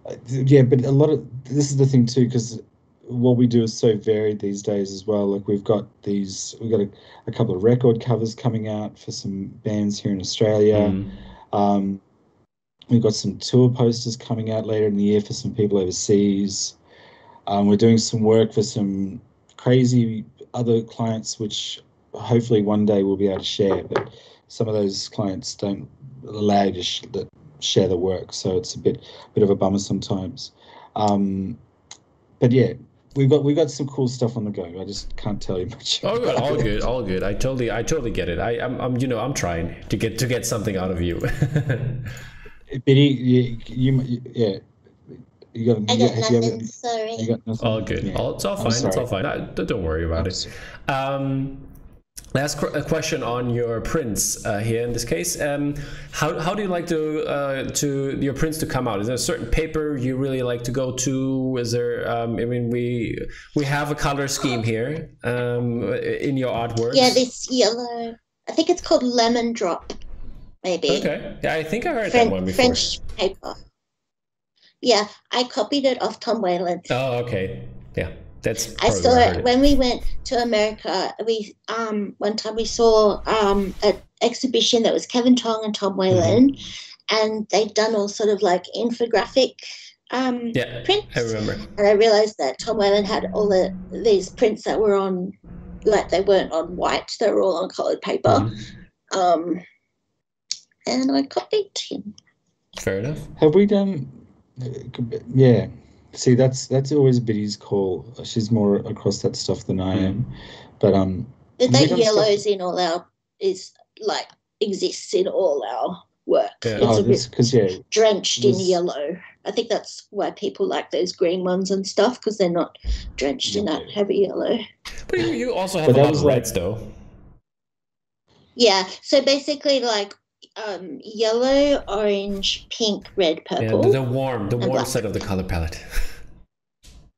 but a lot of this is the thing too, because what we do is so varied these days as well. Like we've got a couple of record covers coming out for some bands here in Australia. We've got some tour posters coming out later in the year for some people overseas. We're doing some work for some crazy other clients, which hopefully one day we'll be able to share, but some of those clients don't allow you to share the work, so it's a bit of a bummer sometimes. But yeah, we've got some cool stuff on the go. I just can't tell you much. All good. I totally get it. I'm trying to get something out of you. Biddy, yeah. I got nothing. Sorry. You got nothing? All good. Yeah. It's all fine. It's all fine. Don't worry about it. Last question on your prints here in this case. How do you like to your prints to come out? Is there a certain paper you really like to go to? Is there? We have a color scheme here in your artwork. Yeah, this yellow. I think it's called Lemon Drop. Maybe. Okay. Yeah, I think I heard that one before. French paper. Yeah, I copied it off Tom Whalen. Oh, okay. Yeah, that's. I saw it when we went to America. We one time we saw an exhibition that was Kevin Tong and Tom Whalen, and they'd done all sort of like infographic prints. I remember. And I realized that Tom Whalen had all these prints that were on, like they weren't on white; they were all on coloured paper. And I copied him. Fair enough. Have we done? Yeah. See, that's always Biddy's call. She's more across that stuff than I am. But the yellows in all our exists in all our work. Yeah. It's a bit drenched in yellow. I think that's why people like those green ones and stuff, because they're not drenched in that heavy yellow. But you also have a lot of reds, though. Yeah. So basically, like. Yellow, orange, pink, red, purple. Yeah, the warm side of the color palette.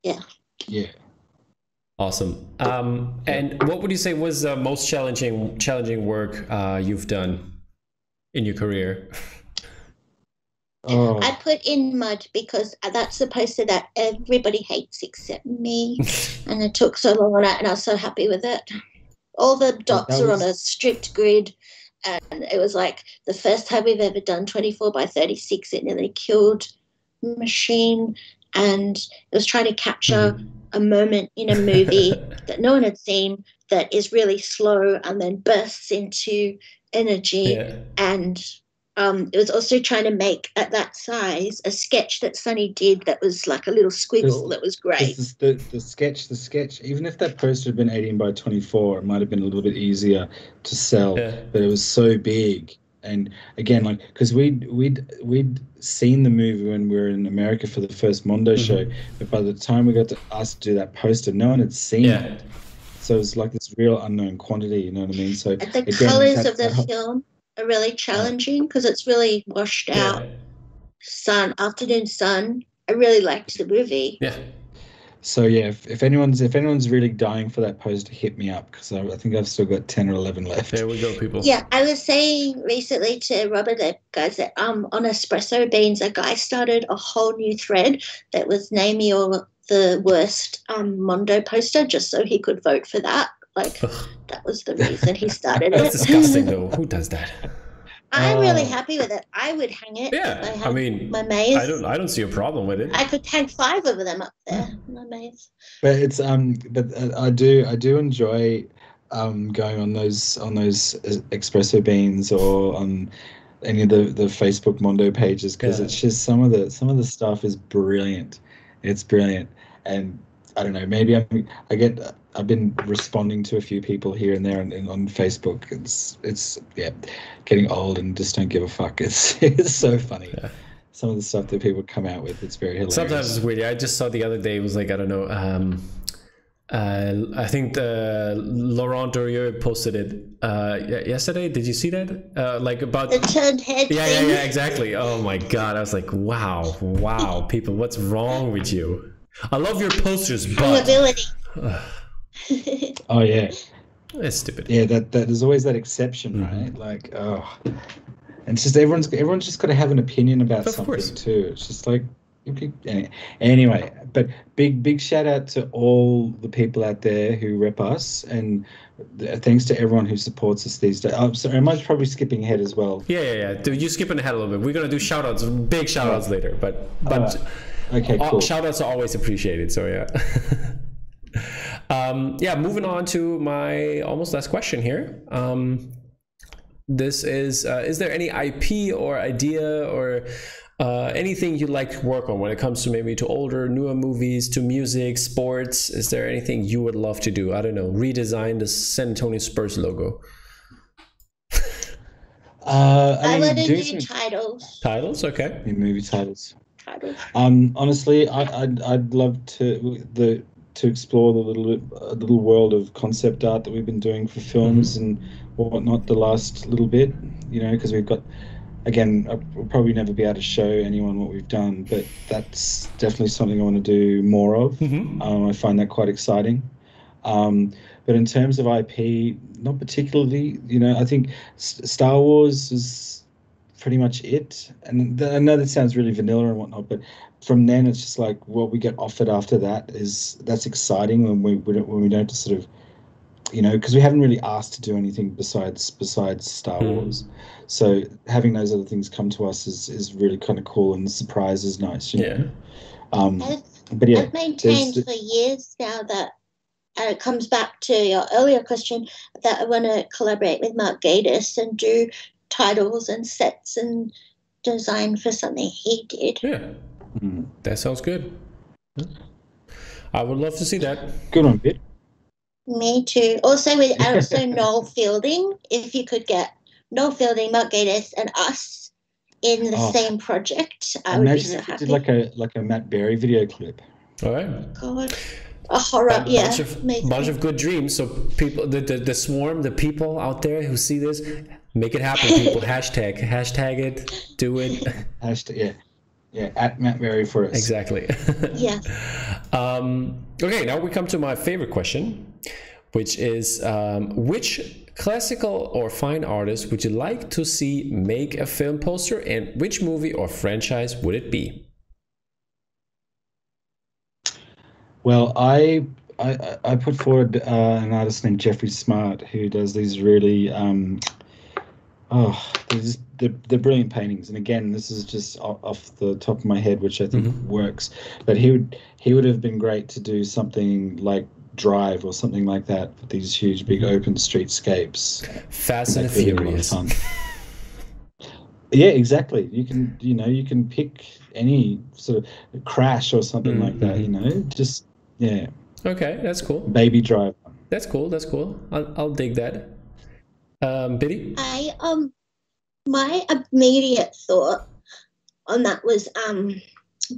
Yeah. Awesome. And what would you say was the most challenging work you've done in your career? I put in mud because that's the poster that everybody hates except me, and it took so long on it, and I was so happy with it. All the dots are on a stripped grid. And it was like the first time we've ever done 24 by 36. It nearly killed the machine. And it was trying to capture a moment in a movie that no one had seen that is really slow and then bursts into energy. Yeah. And it was also trying to make, at that size, a sketch that Sonny did that was like a little squiggle that was great. The sketch, even if that poster had been 18 by 24, it might have been a little bit easier to sell, but it was so big. And again, like, because we'd seen the movie when we were in America for the first Mundo show, but by the time we got to asked to do that poster, no one had seen it. So it was like this real unknown quantity, you know what I mean? So the colours of the film are really challenging because it's really washed out afternoon sun. I really liked the movie. Yeah. So yeah, if anyone's really dying for that poster, hit me up because I think I've still got 10 or 11 left. There we go, people. Yeah, I was saying recently to Robert, guys, that on Espresso Beans, a guy started a whole new thread that was name your the worst Mundo poster just so he could vote for that. Like, that was the reason he started it. That's disgusting, though. Who does that? I'm really happy with it. I would hang it. Yeah, if I had I mean, my maze. I don't see a problem with it. I could hang 5 of them up there. My maze. But it's I do enjoy going on those espresso beans or on any of the Facebook Mundo pages, because it's just some of the stuff is brilliant. It's brilliant, and I don't know, maybe I've been responding to a few people here and there on Facebook. It's getting old and just don't give a fuck. It's so funny. Yeah. Some of the stuff that people come out with, it's very hilarious. Sometimes it's weird. I just saw the other day, it was like, I don't know, I think Laurent Dorieux posted it yesterday. Did you see that? Like about the turned head thing. Yeah, exactly. Oh my god, I was like, wow, people, what's wrong with you? I love your posters, but oh yeah, it's stupid. Yeah, that there's always that exception, right? Like, and it's just everyone's just got to have an opinion about something too. It's just like, anyway, but big shout out to all the people out there who rep us, and thanks to everyone who supports us these days. I'm sorry, am I probably skipping ahead as well? Yeah. Dude, you're skipping ahead a little bit. We're gonna do shout outs, big shout outs later, but okay, cool. Shout outs are always appreciated, so yeah. Moving on to my almost last question here. This is there any IP or idea or anything you'd like to work on when it comes to maybe to older, newer movies, to music, sports? Is there anything you would love to do? I don't know, redesign the San Antonio Spurs logo. I want to do titles. Titles, okay. Movie titles. Honestly, I'd love to explore the little world of concept art that we've been doing for films and whatnot the last little bit, because we've got, again, we'll probably never be able to show anyone what we've done, but that's definitely something I want to do more of. I find that quite exciting. But in terms of IP, not particularly. I think Star Wars is pretty much it. And I know that sounds really vanilla and whatnot, but from then it's just like what we get offered after that's exciting when we don't just sort of, because we haven't really asked to do anything besides Star Wars. So having those other things come to us is really kind of cool, and the surprise is nice. But yeah, I've maintained for years now that, and it comes back to your earlier question, that I want to collaborate with Mark Gatiss and do titles and sets and design for something he did. Yeah, that sounds good. I would love to see that. Good one, Bit. Me too. Also Noel Fielding. If you could get Noel Fielding, Mark Gatiss, and us in the same project, I would be so happy. Imagine if you did like a Matt Berry video clip. All right. God. A horror, bunch of good dreams. So people, the swarm, the people out there who see this, make it happen. People, hashtag it, do it. Hashtag, yeah, at Matt Berry for us. Exactly. Yeah. Okay, now we come to my favorite question, which is which classical or fine artist would you like to see make a film poster, and which movie or franchise would it be? Well, I put forward an artist named Jeffrey Smart, who does these really they're brilliant paintings. And again, this is just off the top of my head, which I think works. But he would have been great to do something like Drive or something like that, with these huge big open streetscapes. Fast and Furious. Yeah, exactly. You can pick any sort of Crash or something like that. Just. Yeah. Okay, that's cool. Baby Driver. That's cool. I'll dig that. Biddy? My immediate thought on that was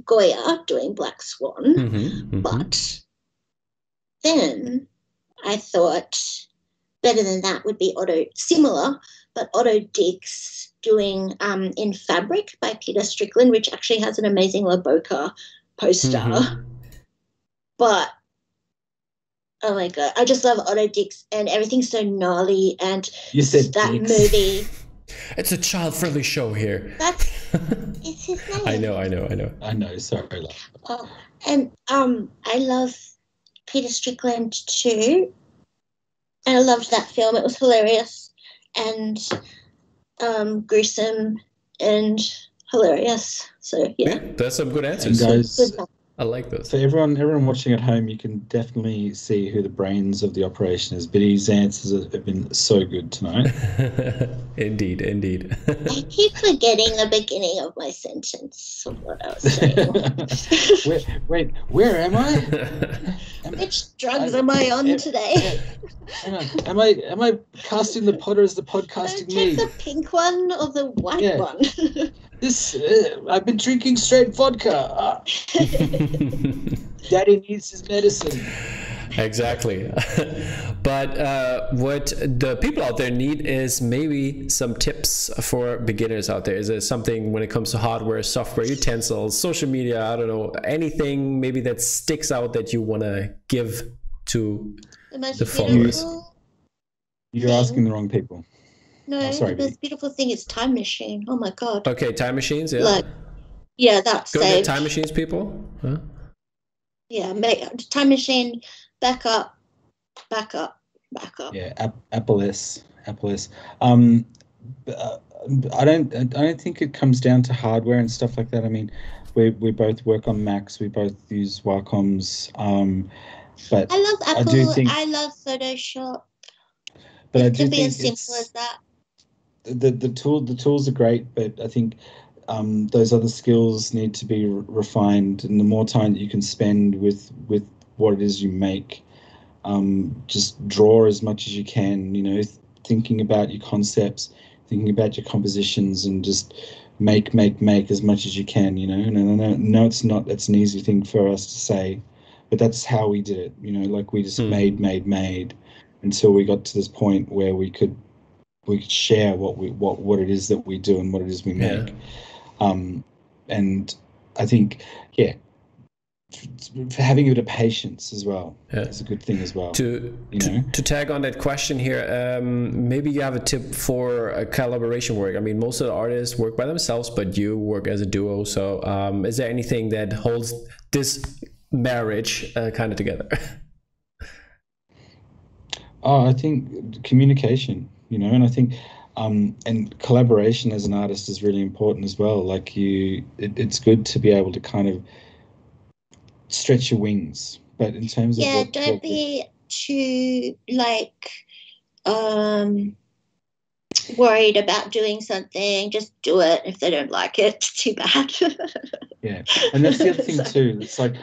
Goya doing Black Swan, but then I thought better than that would be Otto Dix doing In Fabric by Peter Strickland, which actually has an amazing La Boca poster. But oh my god, I just love Otto Dix, and everything's so gnarly. And you said that Dix. Movie. It's a child-friendly show here. That's It's his name. I know. I know. Sorry. Oh, and I love Peter Strickland too, and I loved that film. It was hilarious and gruesome and hilarious. So yeah, that's some good And answers. guys, I like those. for everyone watching at home, you can definitely see who the brains of the operation is. Biddy's answers have been so good tonight. Indeed. I keep forgetting the beginning of my sentence of what I was saying. Where am I? Which drugs am I on today? Am I casting the pot, or is the pod casting me? Check the pink one or the white one. I've been drinking straight vodka. Daddy needs his medicine. Exactly. But what the people out there need is maybe some tips for beginners out there. Is there something when it comes to hardware, software, utensils, social media, I don't know, anything maybe that sticks out that you want to give to the followers? You're asking the wrong people. No, sorry, the most beautiful thing is Time Machine. Oh my god. Okay, time machines, yeah. That's Go get time machines, people. Huh? Yeah, Time Machine, back up. Yeah, Apple S. I don't think it comes down to hardware and stuff like that. I mean, we both work on Macs. We both use Wacom's. But I love Apple. I love Photoshop. But it can be as simple as that. The tools are great, but I think those other skills need to be refined, and the more time that you can spend with what it is you make, just draw as much as you can, thinking about your concepts, thinking about your compositions, and just make as much as you can, and I know it's an easy thing for us to say, but that's how we did it, like we just made until we got to this point where we could share what it is that we do and what it is we make. And I think, for having a bit of patience as well is a good thing as well. To tag on that question here, maybe you have a tip for collaboration work. I mean, most of the artists work by themselves, but you work as a duo. So is there anything that holds this marriage kind of together? I think communication, and I think and collaboration as an artist is really important as well. Like it's good to be able to kind of stretch your wings, but in terms of don't be too worried about doing something. Just do it. If they don't like it, it's too bad. Yeah, and that's the other thing too. It's like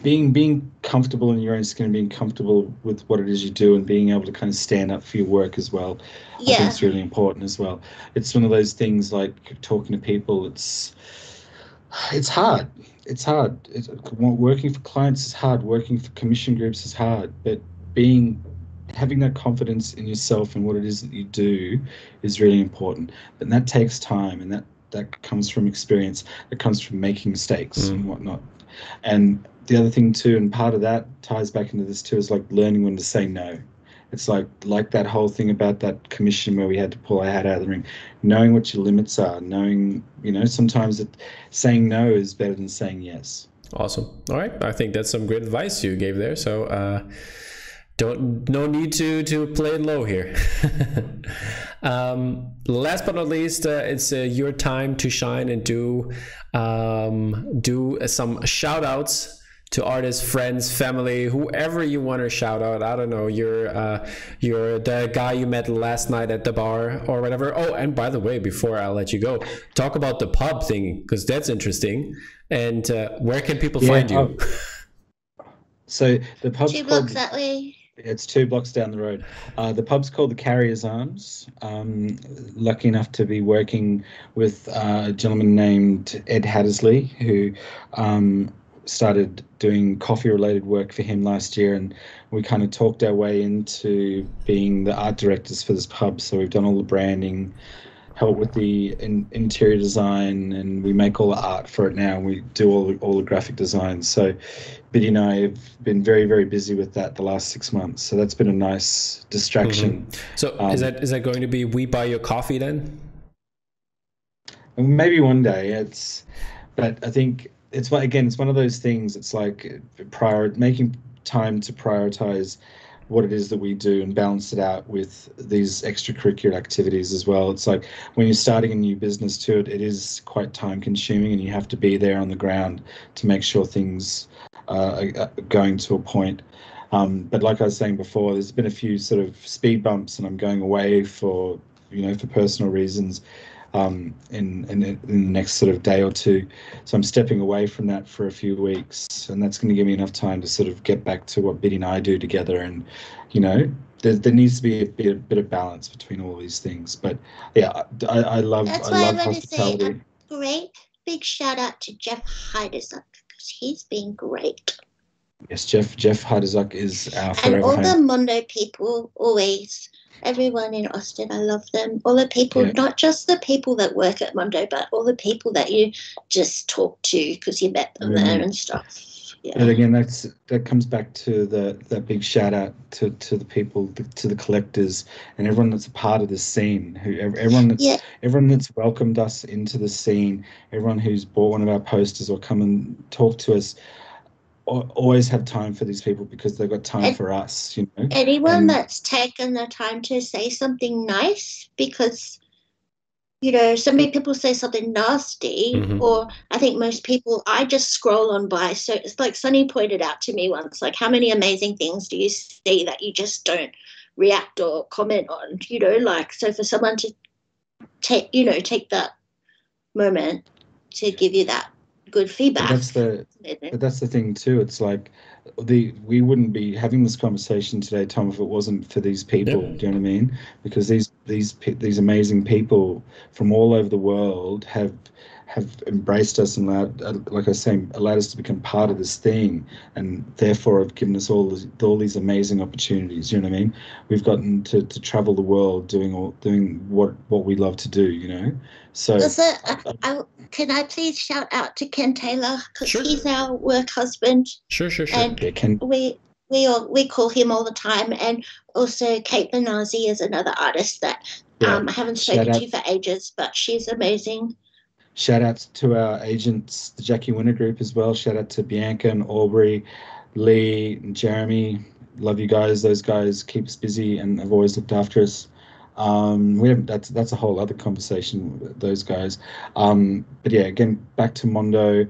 being comfortable in your own skin and being comfortable with what it is you do and being able to kind of stand up for your work as well. I think it's really important as well. It's one of those things, like talking to people, it's hard. Working for clients is hard. Working for commission groups is hard. But having that confidence in yourself and what it is that you do is really important. And that takes time, and that comes from experience. It comes from making mistakes and whatnot. And the other thing too, and part of that ties back into this too, is like learning when to say no. It's like that whole thing about that commission where we had to pull our hat out of the ring, knowing what your limits are, knowing, sometimes that saying no is better than saying yes. Awesome. All right. I think that's some great advice you gave there. So no need to play it low here. Last but not least, it's your time to shine and do some shout outs to artists, friends, family, whoever you want to shout out. I don't know, you're the guy you met last night at the bar or whatever. Oh, and by the way, before I let you go, talk about the pub thing, because that's interesting. And where can people find you? So the pub's 2 blocks that way. It's 2 blocks down the road. The pub's called the Carrier's Arms. Lucky enough to be working with a gentleman named Ed Hattersley, who started doing coffee-related work for him last year, and we kind of talked our way into being the art directors for this pub. So we've done all the branding, help with the interior design, and we make all the art for it now. We do all the graphic design. So Biddy and I have been very, very busy with that the last 6 months. So that's been a nice distraction. So is that going to be We Buy Your Coffee then? maybe one day. But I think it's one of those things. It's like making time to prioritize what it is that we do and balance it out with these extracurricular activities as well. It's like when you're starting a new business too, it is quite time consuming, and you have to be there on the ground to make sure things are going to a point. But like I was saying before, there's been a few sort of speed bumps, and I'm going away for personal reasons in the next sort of day or two. So I'm stepping away from that for a few weeks, and that's going to give me enough time to sort of get back to what Biddy and I do together. And there needs to be a bit of balance between all these things. But yeah, I love hospitality. Say a great big shout out to Jeff Heidesuck, because he's been great. Yes, Jeff Heidesuck is our forever and all home. the Mundo people, always. Everyone in Austin, I love them. All the people, not just the people that work at Mundo, but all the people that you just talk to because you met them there and stuff. Yeah. And again, that comes back to that big shout out to the people, to the collectors, and everyone that's a part of the scene. Everyone that's welcomed us into the scene, everyone who's bought one of our posters or come and talk to us. Always have time for these people because they've got time for us, Anyone that's taken the time to say something nice, because so many people say something nasty, or I think most people, I just scroll on by. So it's like Sonny pointed out to me once, like, how many amazing things do you see that you just don't react or comment on, so for someone to take that moment to give you that good feedback. But that's the thing too. It's like we wouldn't be having this conversation today, Tom, if it wasn't for these people. Do you know what I mean? Because these amazing people from all over the world have embraced us and allowed us to become part of this thing, and therefore have given us all these amazing opportunities. You know what I mean? We've gotten to travel the world doing what we love to do. So can I please shout out to Ken Taylor, because he's our work husband. Sure. And Ken. we call him all the time. And also Kate Benazzi is another artist that I haven't spoken to for ages, but she's amazing. Shout out to our agents, the Jackie Winter Group as well. Shout out to Bianca and Aubrey, Lee and Jeremy. Love you guys. Those guys keep us busy and have always looked after us. That's a whole other conversation with those guys. But yeah, again, back to Mundo.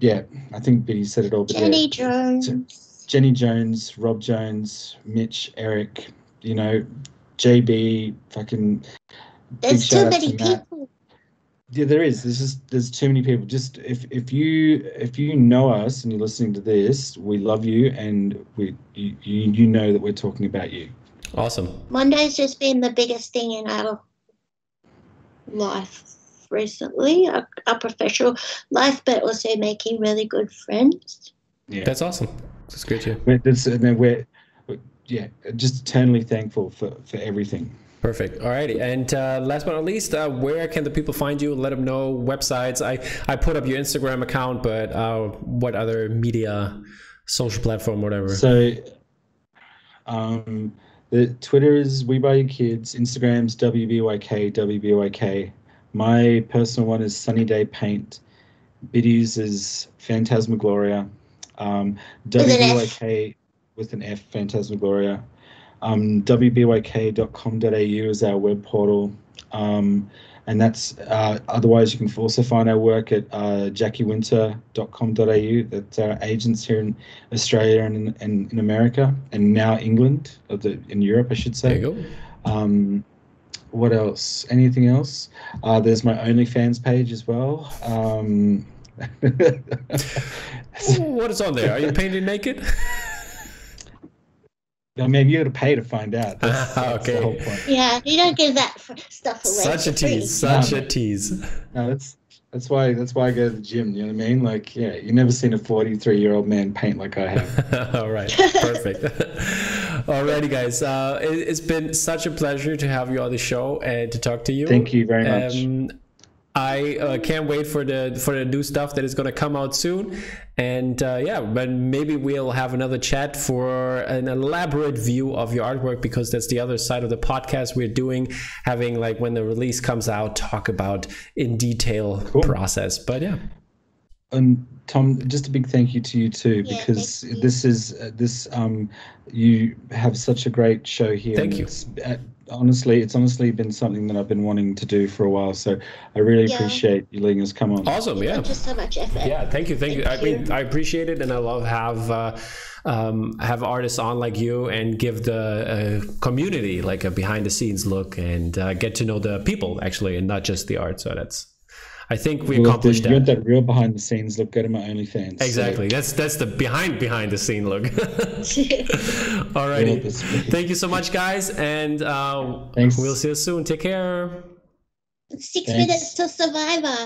Yeah, I think Biddy said it all. But Jenny Jones, Rob Jones, Mitch, Eric, JB, fucking. There's too many people. Yeah, there is. There's too many people. Just if you know us and you're listening to this, we love you, and you know that we're talking about you. Awesome. Mondo's just been the biggest thing in our life recently, our professional life, but also making really good friends. Yeah, that's awesome. That's great too. We're just eternally thankful for everything. Perfect. All righty. And last but not least, where can the people find you? Let them know websites. I put up your Instagram account, but what other media, social platform, whatever? So the Twitter is WBYKids, Instagram's WBYK. My personal one is Sunny Day Paint. Biddy's is Phantasmagoria. WBYK with an F, Phantasmagoria. WBYK.com.au is our web portal. And that's otherwise you can also find our work at jackiewinter.com.au. That's our agents here in Australia and in America, and now England, in Europe, I should say. There you go. What else? Anything else? There's my OnlyFans page as well. What is on there? Are you painted naked? I mean, you got to pay to find out. That's the whole point. Yeah, you don't give that stuff away. Such a tease. Such a tease. No, that's why I go to the gym. You know what I mean? Like, yeah, you've never seen a 43-year-old man paint like I have. All right, perfect. Alrighty, guys. It's been such a pleasure to have you on the show and to talk to you. Thank you very much. I can't wait for the new stuff that is going to come out soon. And yeah, but maybe we'll have another chat for an elaborate view of your artwork, because that's the other side of the podcast we're doing, having like when the release comes out, talk about in detail process. But yeah. And Tom, just a big thank you to you too, because you have such a great show here. Thank you. It's honestly been something that I've been wanting to do for a while. So I really appreciate you letting us come on. Awesome, yeah. Just so much effort. Yeah, thank you. I mean, I appreciate it, and I love have artists on like you and give the community like a behind the scenes look, and get to know the people actually, and not just the art. So I think we accomplished that. You got that real behind the scenes look. Go to my OnlyFans. Exactly. So. That's the behind the scene look. Alrighty. Thank you so much, guys, and we'll see you soon. Take care. 6 minutes to Survivor.